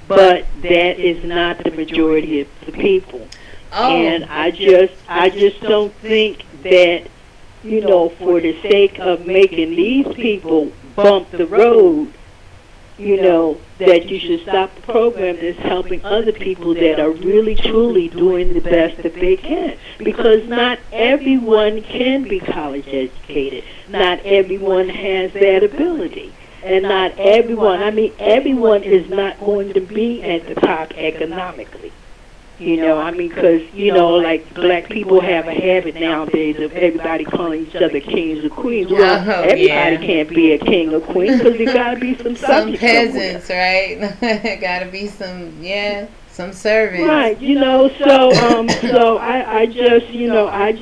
but that is not the majority of the people. Oh. And I just don't think that, for the sake of making these people bump the road, that you should stop the program that's helping other people that are really truly doing the best that they can. Because not everyone can be college educated. Not everyone has that ability. And not everyone is not going to be at the top economically. You know, I mean, because, you know, like black people have a habit nowadays of everybody calling each other kings or queens. Well, Oh, everybody yeah. can't be a king or queen because there got to be some Some subjects peasants, right? Gotta be some, yeah, some servants. right, you know, so I just, you know, I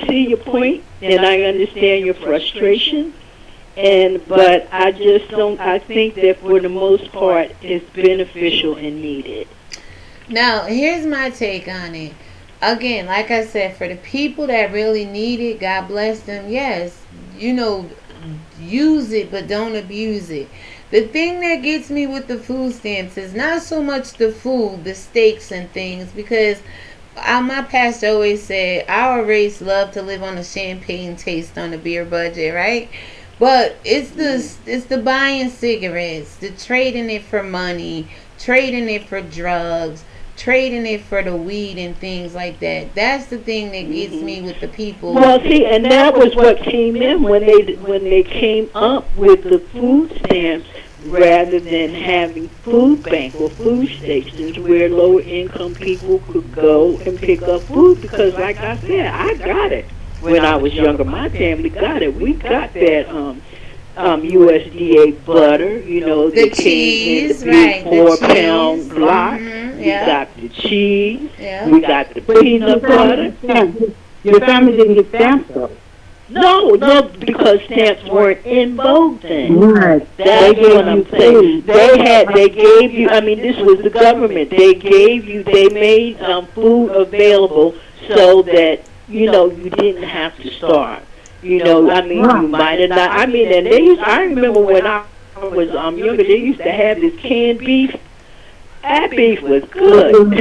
see your point and I understand your frustration. But I just don't, I think that for the most part it's beneficial and needed. Now, here's my take on it. Again, like I said, for the people that really need it, God bless them. Yes, you know, use it, but don't abuse it. The thing that gets me with the food stamps is not so much the food, the steaks and things, because my pastor always said our race love to live on a champagne taste on a beer budget, right? But it's the buying cigarettes, the trading it for money, trading it for drugs, trading it for the weed and things like that. That's the thing that gets me with the people. Well, see, and that was what came in when they came up with the food stamps, rather than having food bank or food stations where lower income people could go and pick up food. Because, like I said, I got it when I was younger. My family got it. We got that USDA butter, you know, The that came cheese, in the big right, the 4-pound cheese. block. We Yeah. got the cheese. Yeah. We got the peanut butter. Your family didn't get stamps though. No, because stamps weren't in vogue then. Right. That's They gave what I'm you saying. food. They gave you, I mean, this was the government. They made food available so that, you know, you didn't have to starve. You know, I mean, you might have not, I mean, and I remember when I was younger, they used to have this canned beef. That beef was good. That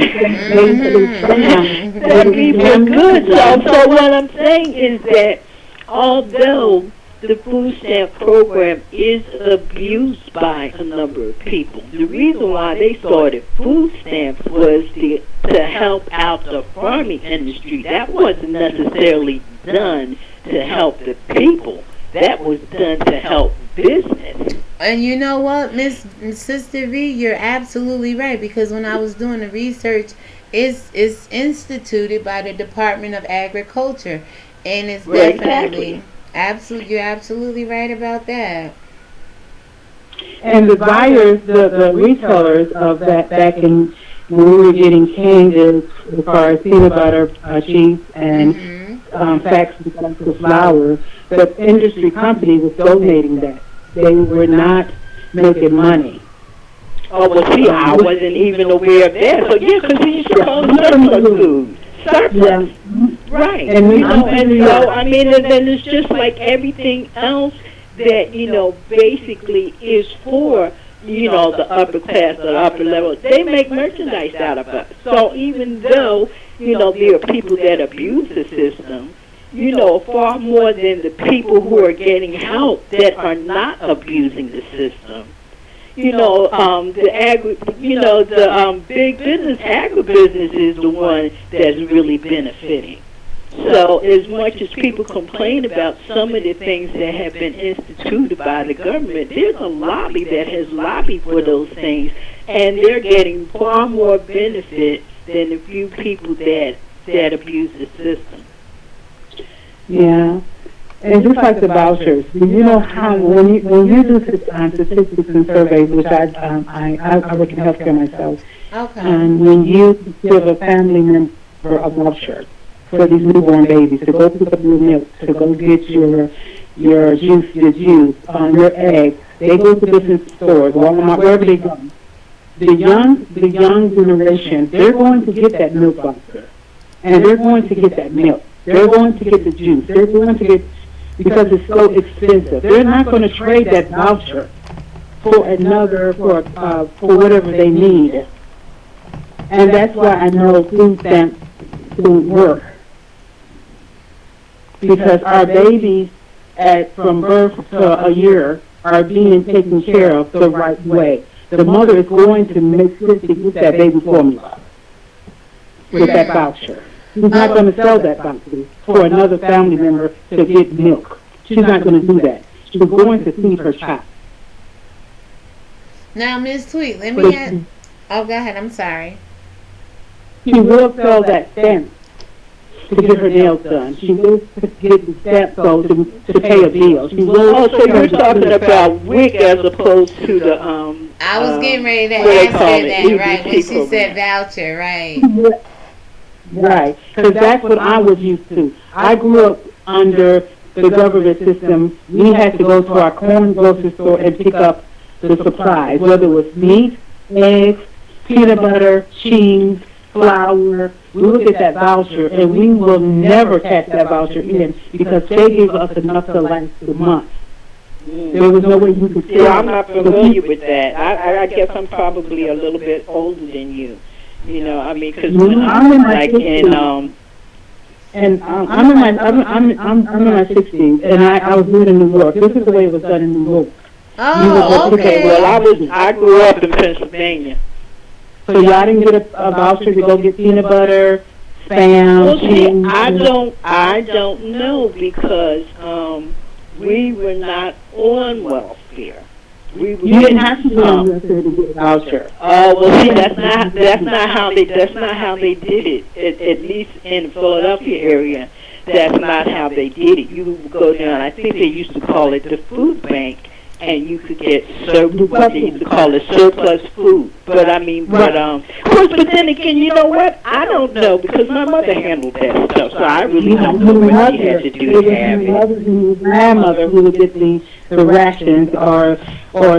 beef was good. So what I'm saying is that although the food stamp program is abused by a number of people, the reason why they started food stamps was to help out the farming industry. That wasn't necessarily done to help the people. That was done to help business. And you know what, Sister V, you're absolutely right, because when I was doing the research, it's instituted by the Department of Agriculture, and it's definitely you're absolutely right about that. And the buyers, the retailers of that back in when we were getting canned goods as far as peanut butter, cheese, and facts of flour, the industry company was donating that. They were not making money. Oh, well, see, I wasn't even aware of that. So, yeah, because he used to call surplus food. Surplus. Yeah. Right. And You know, and so, I mean, and then it's just like everything else that, you know, basically is for, you know, the upper class or the upper level. They make merchandise out of us. So even though, you know, there are people that abuse the system, you know, far more than the people who are getting help that are not abusing the system. You know, the big business, agribusiness is the one that's really benefiting. So as much as people complain about some of the things that have been instituted by the government, there's a lobby that has lobbied for those things, and they're getting far more benefit than the few people that abuse the system. Yeah. And just like the vouchers, do you know how when you do statistics and surveys, which I work in healthcare myself, Okay. and when you give a family member a voucher for these newborn babies to go pick up your milk, to go get your juice, your eggs, they go to different stores, Walmart, wherever they go. The young generation, they're going to get that milk voucher, and they're going to get that milk. They're going to get the juice. They're going to get, because it's so expensive. They're not going to trade that voucher for whatever they need. And that's why I know food stamps don't work. Because our babies from birth to a year are being taken care of the right way. The mother is going to make sure to get that baby formula with that voucher. She's not going to sell that voucher for another family member to get milk. She's not going to do that. She's going to feed her child. Now, Miss Tweet, let me ask. Oh, go ahead. I'm sorry. She will sell that stamp to get her nails done. She will get the stamp so to pay a bill. She will. Oh, so you're talking about WIC as opposed to the I was getting ready to what they ask call her it, that, right? When EBT she program. said voucher, right? Right, because that's what I was used to. I grew up under the government system. We had to go to our corn grocery store and pick up the supplies, whether it was meat, eggs, peanut butter, cheese, flour. We would get that voucher, and we will never catch that voucher in because they gave us enough to last the month. There was no way you could See, I'm not familiar with that. I guess I'm probably a little bit older than you. You know, I mean, because when I'm in my like 60s. And I'm in my 60s, and I was living in New York. This is the way it was done in New York. Oh, okay. Well, okay. I grew up in Pennsylvania. So y'all didn't get a voucher to go get peanut butter, Spam, Well, see, cheese. I don't know because we were not on welfare. We were You didn't have to go on welfare to get a voucher. Oh well, see, that's not how they did it. At least in the Philadelphia area, that's not how they did it. You would go down. I think they used to call it the food bank, and you could get what they used to call it surplus food. But I mean, of course, but then again, you know what? I don't know because my mother handled that stuff, so I really don't know what she had to do to have it. My grandmother who would get the rations or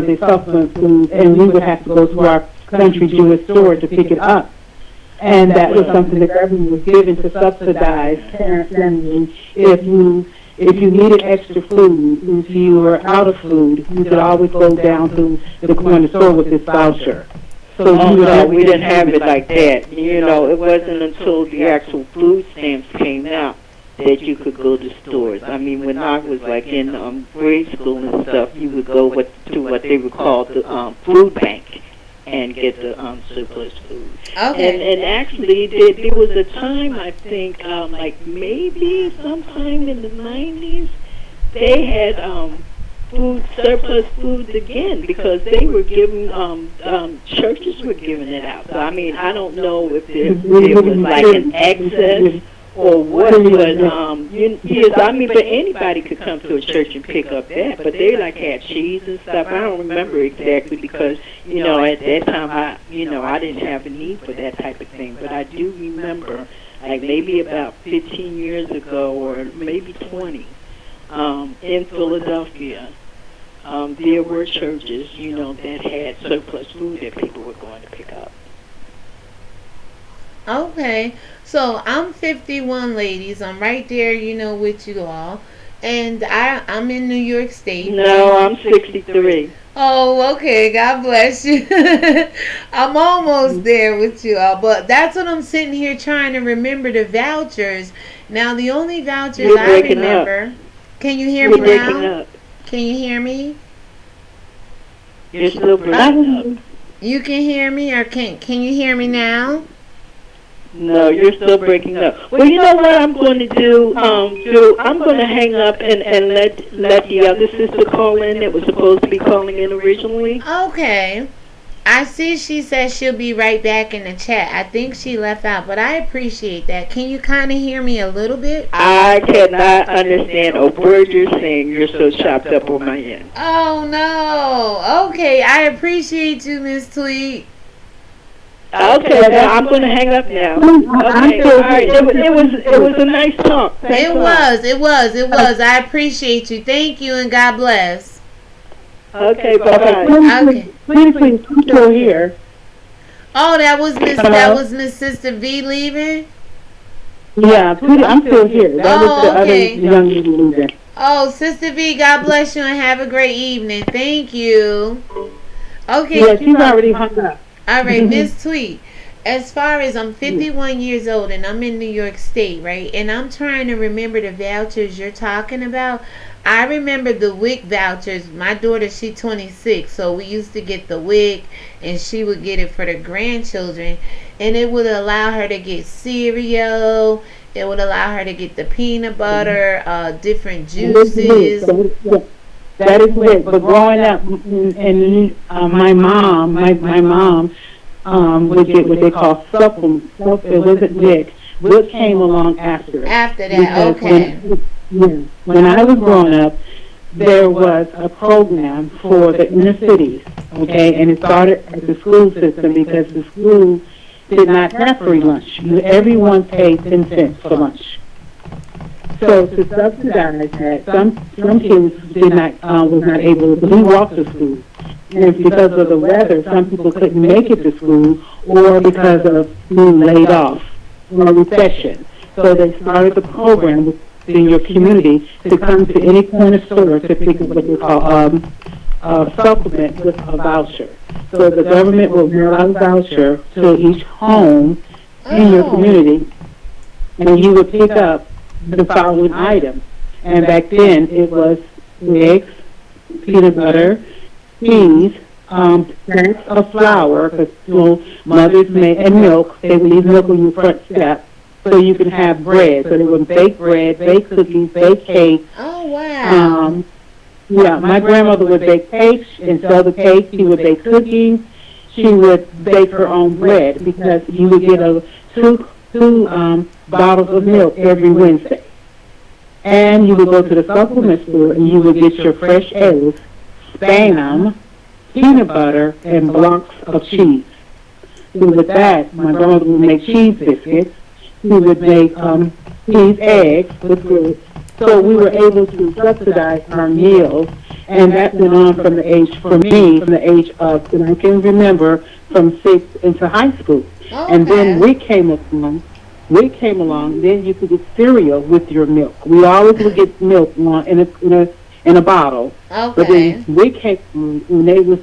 the supplement food, and we would have to go to our country Jewish store to pick it up. And that was something the government was given to subsidize parents and if you needed extra food, if you were out of food, you could always go down to the corner store with this voucher. So no, we didn't have it like that. You know, it wasn't until the actual food stamps came out that you could go to stores. I mean, when I was like in grade school and stuff, you would go to what they would call the food bank and get the surplus food. Okay. And actually, there was a time, I think, like maybe sometime in the 90s, they had surplus foods again because they were giving, churches were giving it out. So, I mean, I don't know if there was like an excess or what, but yes, I mean, but anybody could come to a church and pick up that, but they like had cheese and stuff. I don't remember exactly because, you know, at that time I didn't have a need for that type of thing, but I do remember like maybe about 15 years ago or maybe 20 in Philadelphia, there were churches, you know, that had surplus food that people were going to pick up. Okay, so I'm 51, ladies. I'm right there, you know, with you all. And I'm in New York State. No, I'm 63. Oh, okay. God bless you. I'm almost there with you all. But that's what I'm sitting here trying to remember, the vouchers. Now, the only vouchers You're I breaking remember... up. Can you hear You're me breaking now? up. Can you hear me? You're still breaking up. You can hear me, or can you hear me now? No, you're still breaking up. Well, you know what I'm going to do? I'm going to hang up and let the other sister call in that was supposed to be calling in originally. Okay. I see she says she'll be right back in the chat. I think she left out, but I appreciate that. Can you kind of hear me a little bit? I cannot understand a word you're saying. You're so chopped up on my end. Oh, no. Okay, I appreciate you, Miss Tweet. Okay, now I'm going to hang up now. Okay, all right. It was a nice talk. Thanks It was. I appreciate you. Thank you, and God bless. Okay, bye-bye. Okay. Please, I'm still here. Oh, that was Miss Sister V leaving? Yeah, I'm still here. That was the okay. other young lady leaving. Oh, Sister V, God bless you, and have a great evening. Thank you. Okay. Yeah, she's already hung up. All right, Miss Tweet. As far as I'm 51 years old and I'm in New York State, right? And I'm trying to remember the vouchers you're talking about. I remember the WIC vouchers. My daughter, she's 26, so we used to get the WIC, and she would get it for the grandchildren, and it would allow her to get cereal. It would allow her to get the peanut butter, different juices. That is WIC. But growing up, and my mom, would get what they call supplements. It wasn't Nick. What came along after it? After that, Because okay. when I was growing up, there was a program for the inner cities, okay, and it started at the school system because the school did not have free lunch. Everyone paid 10 cents for lunch. So to subsidize that, some kids did not was not able to walk to school, and because of the weather, some people couldn't make it to school, or because of being laid off or recession. So they started the program in your community to come to any corner store to pick up what they call a supplement with a voucher. So the government will mail out a voucher to each home in your community, and you would pick up the following items. And back then it was eggs, peanut butter, peas, sacks of flour, because mothers made, and milk. They would leave milk on your front step so you could have bread. So they would bake bread, bake cookies, bake cake. Oh, wow. Yeah, my grandmother would bake cakes and sell the cake. She would bake cookies. She would bake her own bread because you would get two bottles of milk every Wednesday. And you would go to the supplement store and you would get your fresh eggs, Spam, peanut butter, and blocks of cheese. So with that, my grandmother would make cheese biscuits. She would make cheese eggs with grits. So we were able to subsidize our meals, and that went on from the age, for me, from the age of, and I can remember, from 6 into high school. Okay. And then we came along, then you could get cereal with your milk. We always would get milk in a bottle. Okay. But then we came along, and they was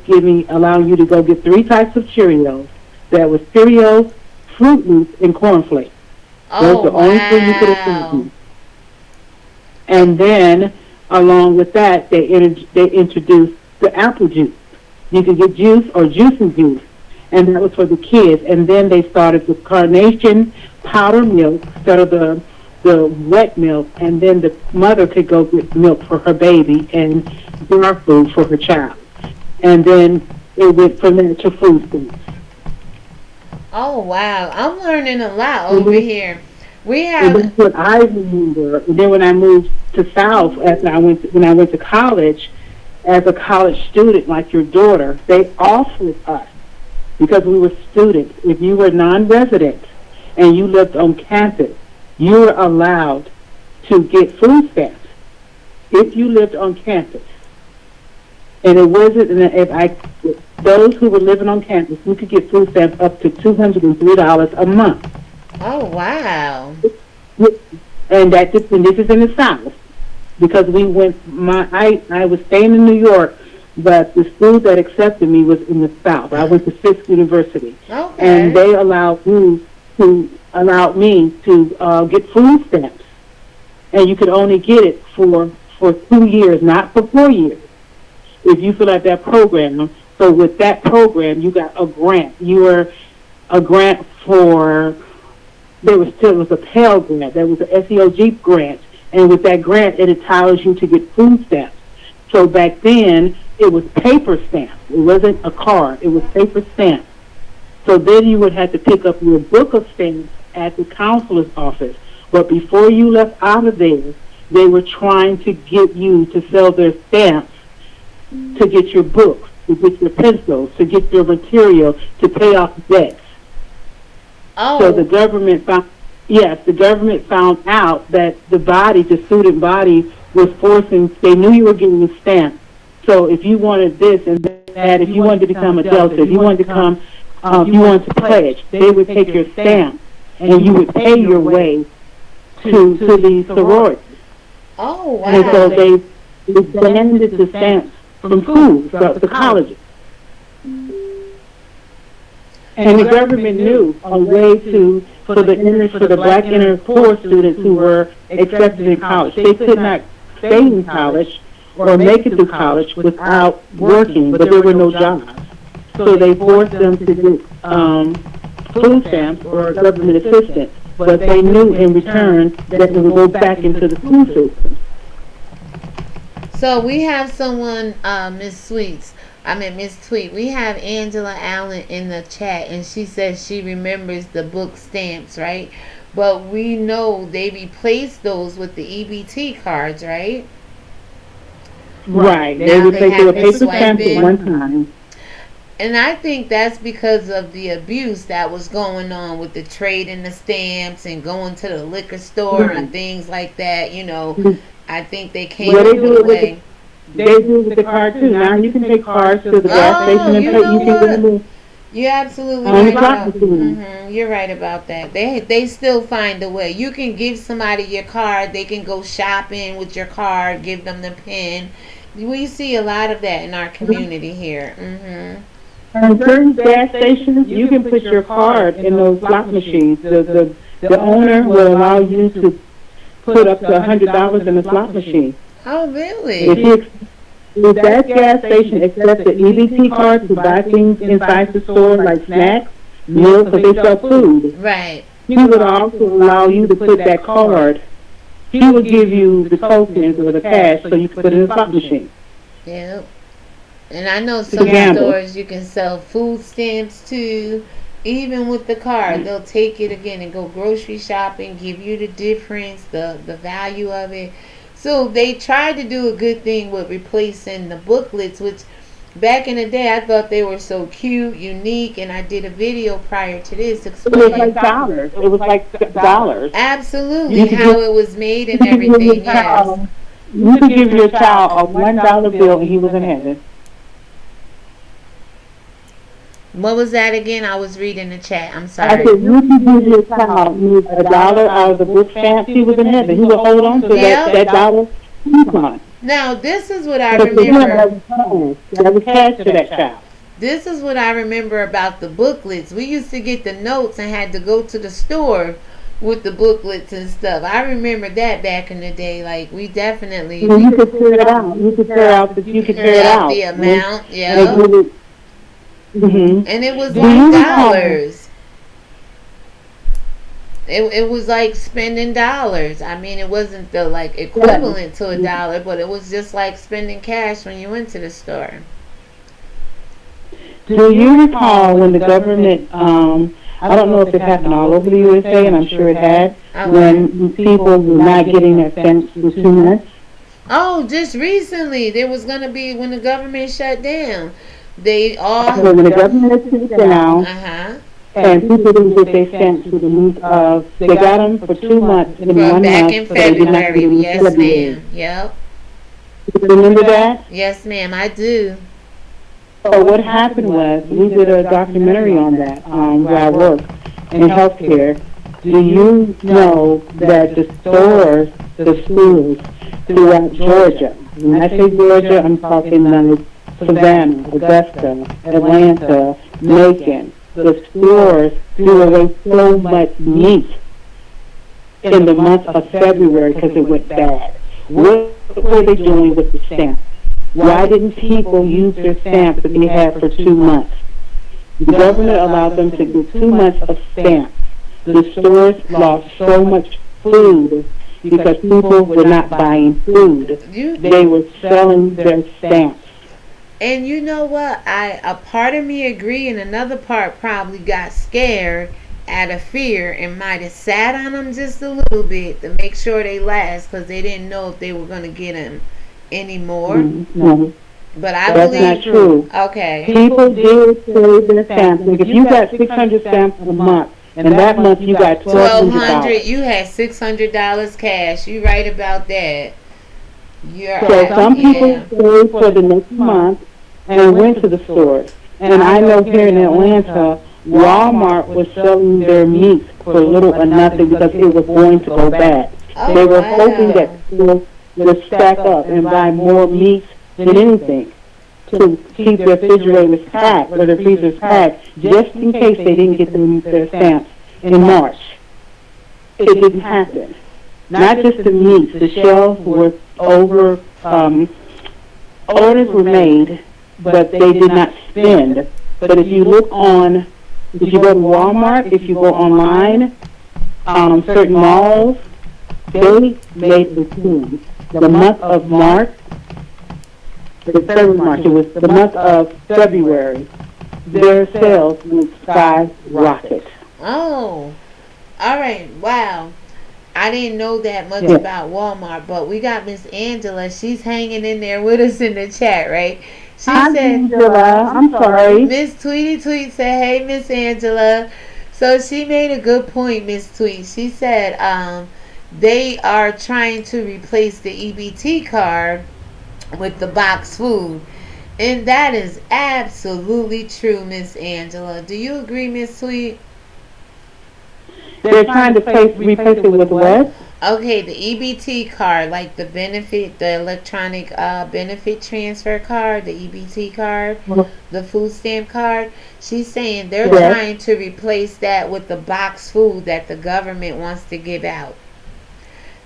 allowing you to go get 3 types of Cheerios. That was Cheerios, Fruit Loops, and Corn Flakes. Those were the only 3 you could afford. And then, along with that, they introduced the apple juice. You could get juice or juicing juice, and that was for the kids. And then they started with Carnation powdered milk instead of the wet milk, and then the mother could go get milk for her baby and bar food for her child. And then it went from there to food stamps. Oh, wow. I'm learning a lot over here. We And have... that's what I remember. And then when I moved to South, when I went to college, as a college student like your daughter, they offered us, because we were students, if you were non-resident and you lived on campus, you were allowed to get food stamps if you lived on campus. And it wasn't, those who were living on campus, you could get food stamps up to $203 a month. Oh, wow. And this is in the South, because we went. I was staying in New York, but the school that accepted me was in the South. I went to Fisk University, Okay. and they allowed me to get food stamps, and you could only get it for 2 years, not for 4 years, if you fill out that program. So with that program, you got a grant. You were a grant for. There was a Pell Grant. There was a SEOG grant, and with that grant, it allows you to get food stamps. So back then, it was paper stamps. It wasn't a card. It was paper stamps. So then you would have to pick up your book of stamps at the counselor's office. But before you left out of there, they were trying to get you to sell their stamps to get your books, to get your pencils, to get your material, to pay off debts. Oh. So the government found out that the student body was forcing, they knew you were getting a stamp. So if you wanted this and that, if you wanted to become a Delta, if you wanted to pledge, they would take your stamp and you would pay your way to the sorority. Oh, wow. And so they banned the stamps from schools, the colleges. And the government knew a way for the black inner core students who were accepted in college. They could not stay in college or make it through college without working, but there were no jobs. So they forced them to get food stamps or government assistance, but they knew in return that they would go back into the school system. So we have someone, Ms. Sweets. Miss Tweet, we have Angela Allen in the chat, and she says she remembers the book stamps, right? But we know they replaced those with the EBT cards, right? Right. They Now replaced have the the paper swipe stamps at in. one time. And I think that's because of the abuse that was going on with the trade in the stamps and going to the liquor store and things like that. You know, I think they came Well, up they do with it a with way. They do it with the card too. Now you can take cards to the gas Oh, station and you pay. know You can what? go You're absolutely on the right slot about. machine. You're right about that. They still find a way. You can give somebody your card. They can go shopping with your card. Give them the pin. We see a lot of that in our community here. And certain gas stations, you can put your card in those slot machines. The owner will allow you to put up to $100 in the slot machine. Oh, really? If that gas station accepts the EBT card to buy things inside the store like snacks, meals, because they sell food, Right. he would also allow you to put that card. He would give you the tokens or the cash so you can put it in the slot machine. Yep. And I know some gamble. stores you can sell food stamps too. Even with the card, they'll take it again and go grocery shopping, give you the difference, the value of it. So they tried to do a good thing with replacing the booklets, which back in the day I thought they were so cute, unique, and I did a video prior to this It was explaining like dollars. It was like dollars. absolutely You could how give- it was made and You could give your everything. Yes. child- You could give your child a $1 bill and he was in heaven. What was that again? I was reading the chat. I'm I sorry. said, you could give your child $1 out of the book stamps, he was in heaven. He would hold on to Yeah. that dollar coupon. Now this is what I But for him, remember. that was cash to that child. This is what I remember about the booklets. We used to get the notes and had to go to the store with the booklets and stuff. I remember that back in the day. Like we definitely You could tear it out. You could tear out. You could tear it out. the amount, And yeah. give it- Mhm. And it was Do like you recall- dollars. It was like spending dollars. I mean, it wasn't the like equivalent to a dollar, but it was just like spending cash when you went to the store. Do you recall when the government, I don't know if it happened all over the USA, and I'm sure it had, when people were not getting their stamps for 2 months? Oh, just recently there was gonna be when the government shut down. They all So when the government shut down, uh-huh. and people didn't get their stamps for the week of, they got them for 2 months in From 1 back month. in so they did not get February. them in Yes, February. ma'am. Yep. Remember that? Yes, ma'am, I do. So what happened was, we did a documentary on that, where I work in healthcare. Do you know that the stores, the schools throughout Georgia, when I say Georgia, I'm talking like Savannah, Augusta, Atlanta, Macon, the stores threw away so much meat in the month of February because it went bad. What were they doing with the stamps? Why didn't people use their stamps that they had for 2 months? The government allowed them to get 2 months of stamps. The stores lost so much food because people were not buying food. They were selling their stamps. And you know what? A part of me agree, and another part probably got scared out of fear and might have sat on them just a little bit to make sure they last, because they didn't know if they were going to get them anymore. No, But I that's believe. not true. Okay. People did save their stamps. Like if you got 600 stamps a month, and that month you got $1,200. $1,200. You had $600 cash. You right about that. You're So some people saved for the next month and went to the stores. And I know here in Atlanta, Walmart was selling their meat for little or nothing because it was going to go bad. They were hoping that people would stack up and buy more meat than anything to keep their refrigerators packed or their freezers packed, just in case they didn't get their stamps in March. It didn't happen. Not just the meat, the shelves were over, orders were made, but they did not spend. But if you look on, if you go to Walmart, if you go online, certain malls, they made the team. The month of March, the Service March, it was the month of February, their sales went skyrocket. Oh, all right. Wow. I didn't know that much Yeah. about Walmart, but we got Miss Angela. She's hanging in there with us in the chat, right? She Hi, said, Angela. I'm sorry. Miss Tweety Tweet said, "Hey, Miss Angela." So she made a good point, Miss Tweet. She said, they are trying to replace the EBT card with the box food, and that is absolutely true, Miss Angela. Do you agree, Miss Tweet? They're trying to replace it with what? Okay, the EBT card, like the electronic benefit transfer card, the EBT card, the food stamp card. She's saying they're Yes. trying to replace that with the box food that the government wants to give out.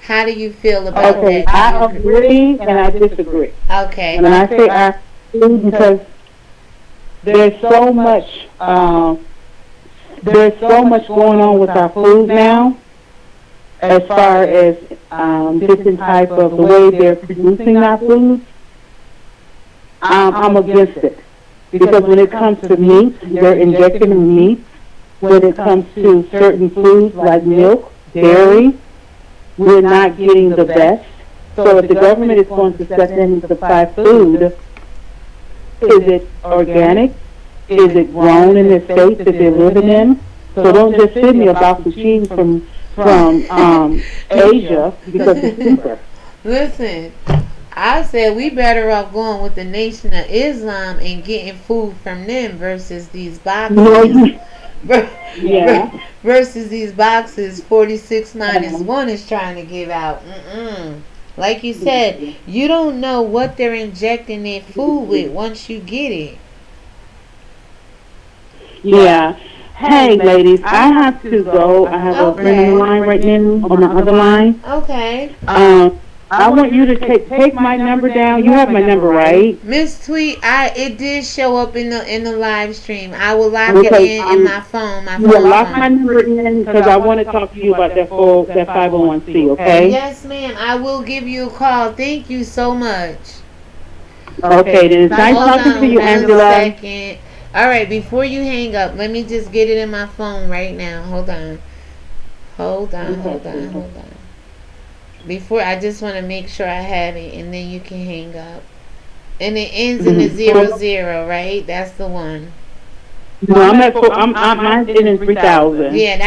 How do you feel about Okay, that? I agree and I disagree. Okay. When I say I agree, because there's so much, going on with our food now, as far as different type of the way they're producing our food. I'm against it, because when it comes to meat, they're injecting meat. When it comes to certain foods like milk, dairy, we're not getting the best. So if the government is going to step in and supply food, is it organic? Is it grown in the states that they're living in? So don't just send me a box of cheese from Asia because it's cheaper. Listen, I said we better off going with the Nation of Islam and getting food from them versus these boxes. Yeah. Versus these boxes 46 minus 1 is trying to give out. Like you said, you don't know what they're injecting their food with once you get it. Yeah. Hey, ladies, I have to go. I have a friend on the line right now on the other line. Okay. I want you to take my number down. You have my number, right? Miss Tweet, it did show up in the live stream. I will lock it in my phone. You will lock my number in because I want to talk to you about that 501c. Okay? Yes, ma'am. I will give you a call. Thank you so much. Okay, then it's nice talking to you, Angela. Second. All right, before you hang up, let me just get it in my phone right now. Hold on. Before, I just want to make sure I have it, and then you can hang up. And it ends in the 00, right? That's the one. No, mine's in 3,000. Yeah,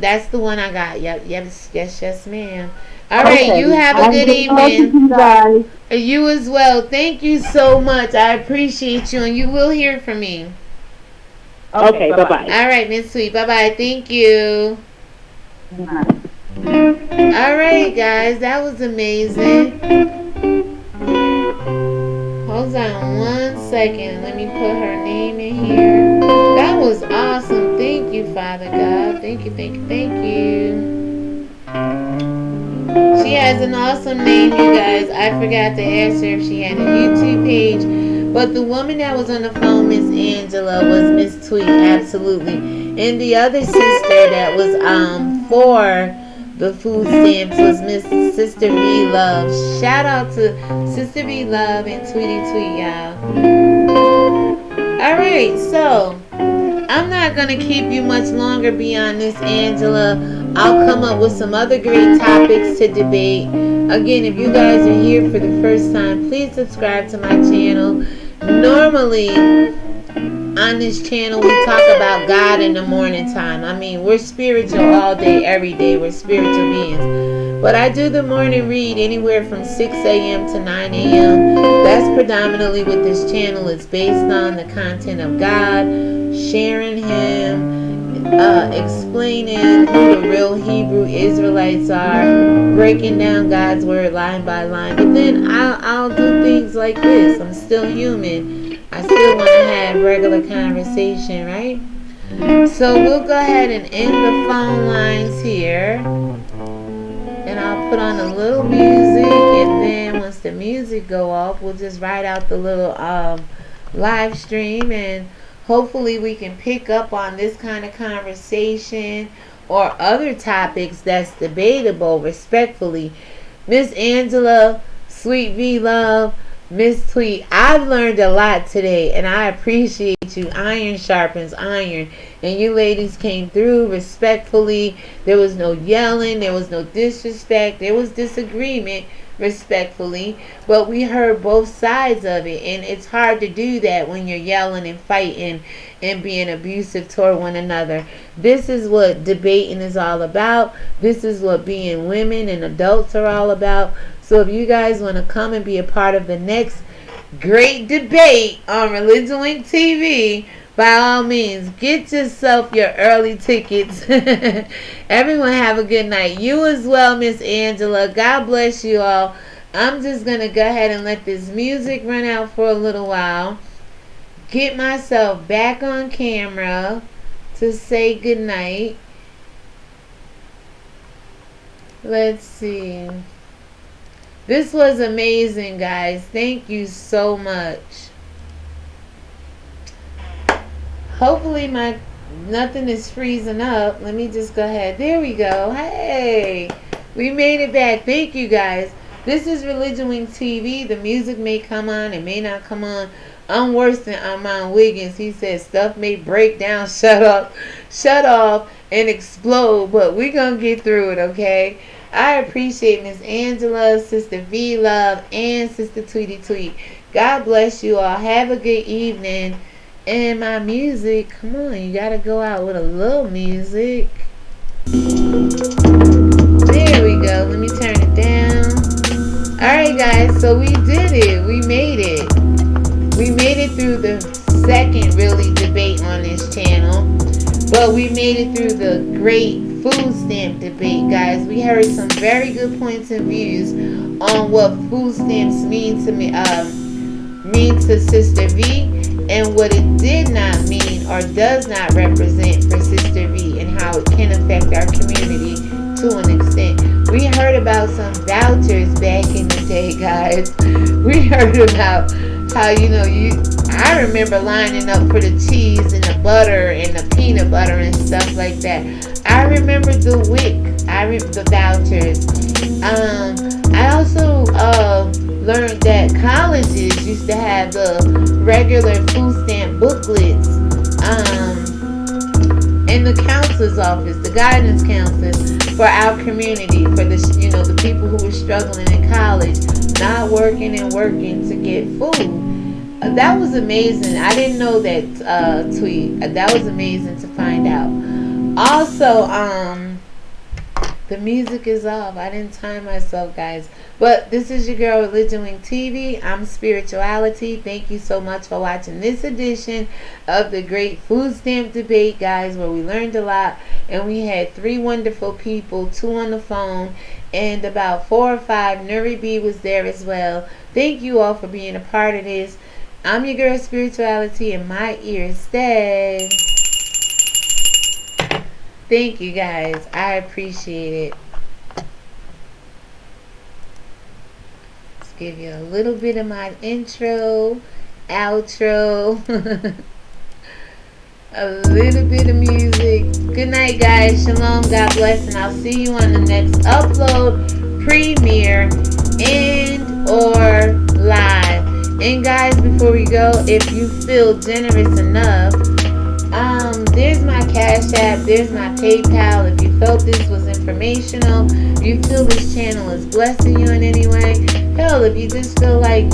that's the one I got. Yes, ma'am. All right, you have a good evening. You as well. Thank you so much. I appreciate you, and you will hear from me. Okay, bye-bye. All right, Miss Sweet. Bye-bye. Thank you. All right, guys. That was amazing. Hold on 1 second. Let me put her name in here. That was awesome. Thank you, Father God. Thank you. She has an awesome name, you guys. I forgot to ask her if she had a YouTube page. But the woman that was on the phone, Miss Angela, was Miss Tweet, absolutely. And the other sister that was for the food stamps was Miss Sister V Love. Shout out to Sister V Love and Tweety Tweet, y'all. Alright, so I'm not going to keep you much longer beyond this, Angela. I'll come up with some other great topics to debate. Again, if you guys are here for the first time, please subscribe to my channel. Normally, on this channel, we talk about God in the morning time. I mean, we're spiritual all day, every day. We're spiritual beings. But I do the morning read anywhere from 6 a.m. to 9 a.m. That's predominantly what this channel is based on, the content of God, sharing Him, explaining who the real Hebrew Israelites are, breaking down God's word line by line. But then I'll do things like this. I'm still human. I still want to have regular conversation, right? So we'll go ahead and end the phone lines here. And I'll put on a little music, and then once the music go off, we'll just write out the little live stream, and hopefully we can pick up on this kind of conversation or other topics that's debatable respectfully. Miss Angela, Sweet V Love, Miss Tweet, I've learned a lot today, and I appreciate you. Iron sharpens iron, and you ladies came through respectfully. There was no yelling, there was no disrespect, there was disagreement respectfully, but we heard both sides of it, and it's hard to do that when you're yelling and fighting and being abusive toward one another. This is what debating is all about. This is what being women and adults are all about. So if you guys want to come and be a part of the next great debate on Religion Link TV, by all means, get yourself your early tickets. Everyone have a good night. You as well, Miss Angela. God bless you all. I'm just going to go ahead and let this music run out for a little while. Get myself back on camera to say good night. Let's see. This was amazing, guys. Thank you so much. Hopefully nothing is freezing up. Let me just go ahead. There we go. Hey, we made it back. Thank you, guys. This is Religion Wing TV. The music may come on. It may not come on. I'm worse than Armand Wiggins. He said stuff may break down, shut up, shut off, and explode. But we're going to get through it, okay? I appreciate Miss Angela, Sister V Love, and Sister Tweety Tweet. God bless you all. Have a good evening. And my music, come on, you gotta go out with a little music. There we go. Let me turn it down. Alright, guys, so we did it. We made it. We made it through the second really debate on this channel. But we made it through the great food stamp debate, guys. We heard some very good points and views on what food stamps mean to me, mean to Sister V, and what it did not mean or does not represent for Sister V, and how it can affect our community to an extent. We heard about some vouchers back in the day, guys. We heard about how, I remember lining up for the cheese and the butter and the peanut butter and stuff like that. I remember the WIC, the vouchers. I also learned that colleges used to have the regular food stamp booklets, in the counselor's office, the guidance counselors for our community, for the the people who were struggling in college, not working and working to get food. That was amazing. I didn't know that tweet. That was amazing to find out. Also, the music is off. I didn't time myself, guys. But this is your girl, Religion Wing TV. I'm Spirituality. Thank you so much for watching this edition of the Great Food Stamp Debate, guys, where we learned a lot. And we had 3 wonderful people, 2 on the phone, and about 4 or 5. Nuri B was there as well. Thank you all for being a part of this. I'm your girl, Spirituality, and my ears stay. Thank you, guys. I appreciate it. Let's give you a little bit of my intro, outro, a little bit of music. Good night, guys. Shalom. God bless. And I'll see you on the next upload, premiere, and or live. And guys, before we go, if you feel generous enough, there's my Cash App, there's my PayPal. If you felt this was informational, you feel this channel is blessing you in any way, hell, if you just feel like,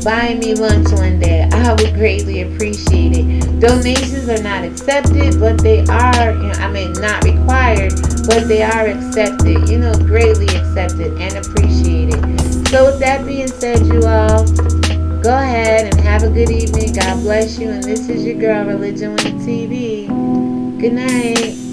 buying me lunch one day, I would greatly appreciate it. Donations are not accepted, but they are, not required, but they are accepted, greatly accepted and appreciated. So with that being said, you all, go ahead and have a good evening. God bless you. And this is your girl, Religion Wing TV. Good night.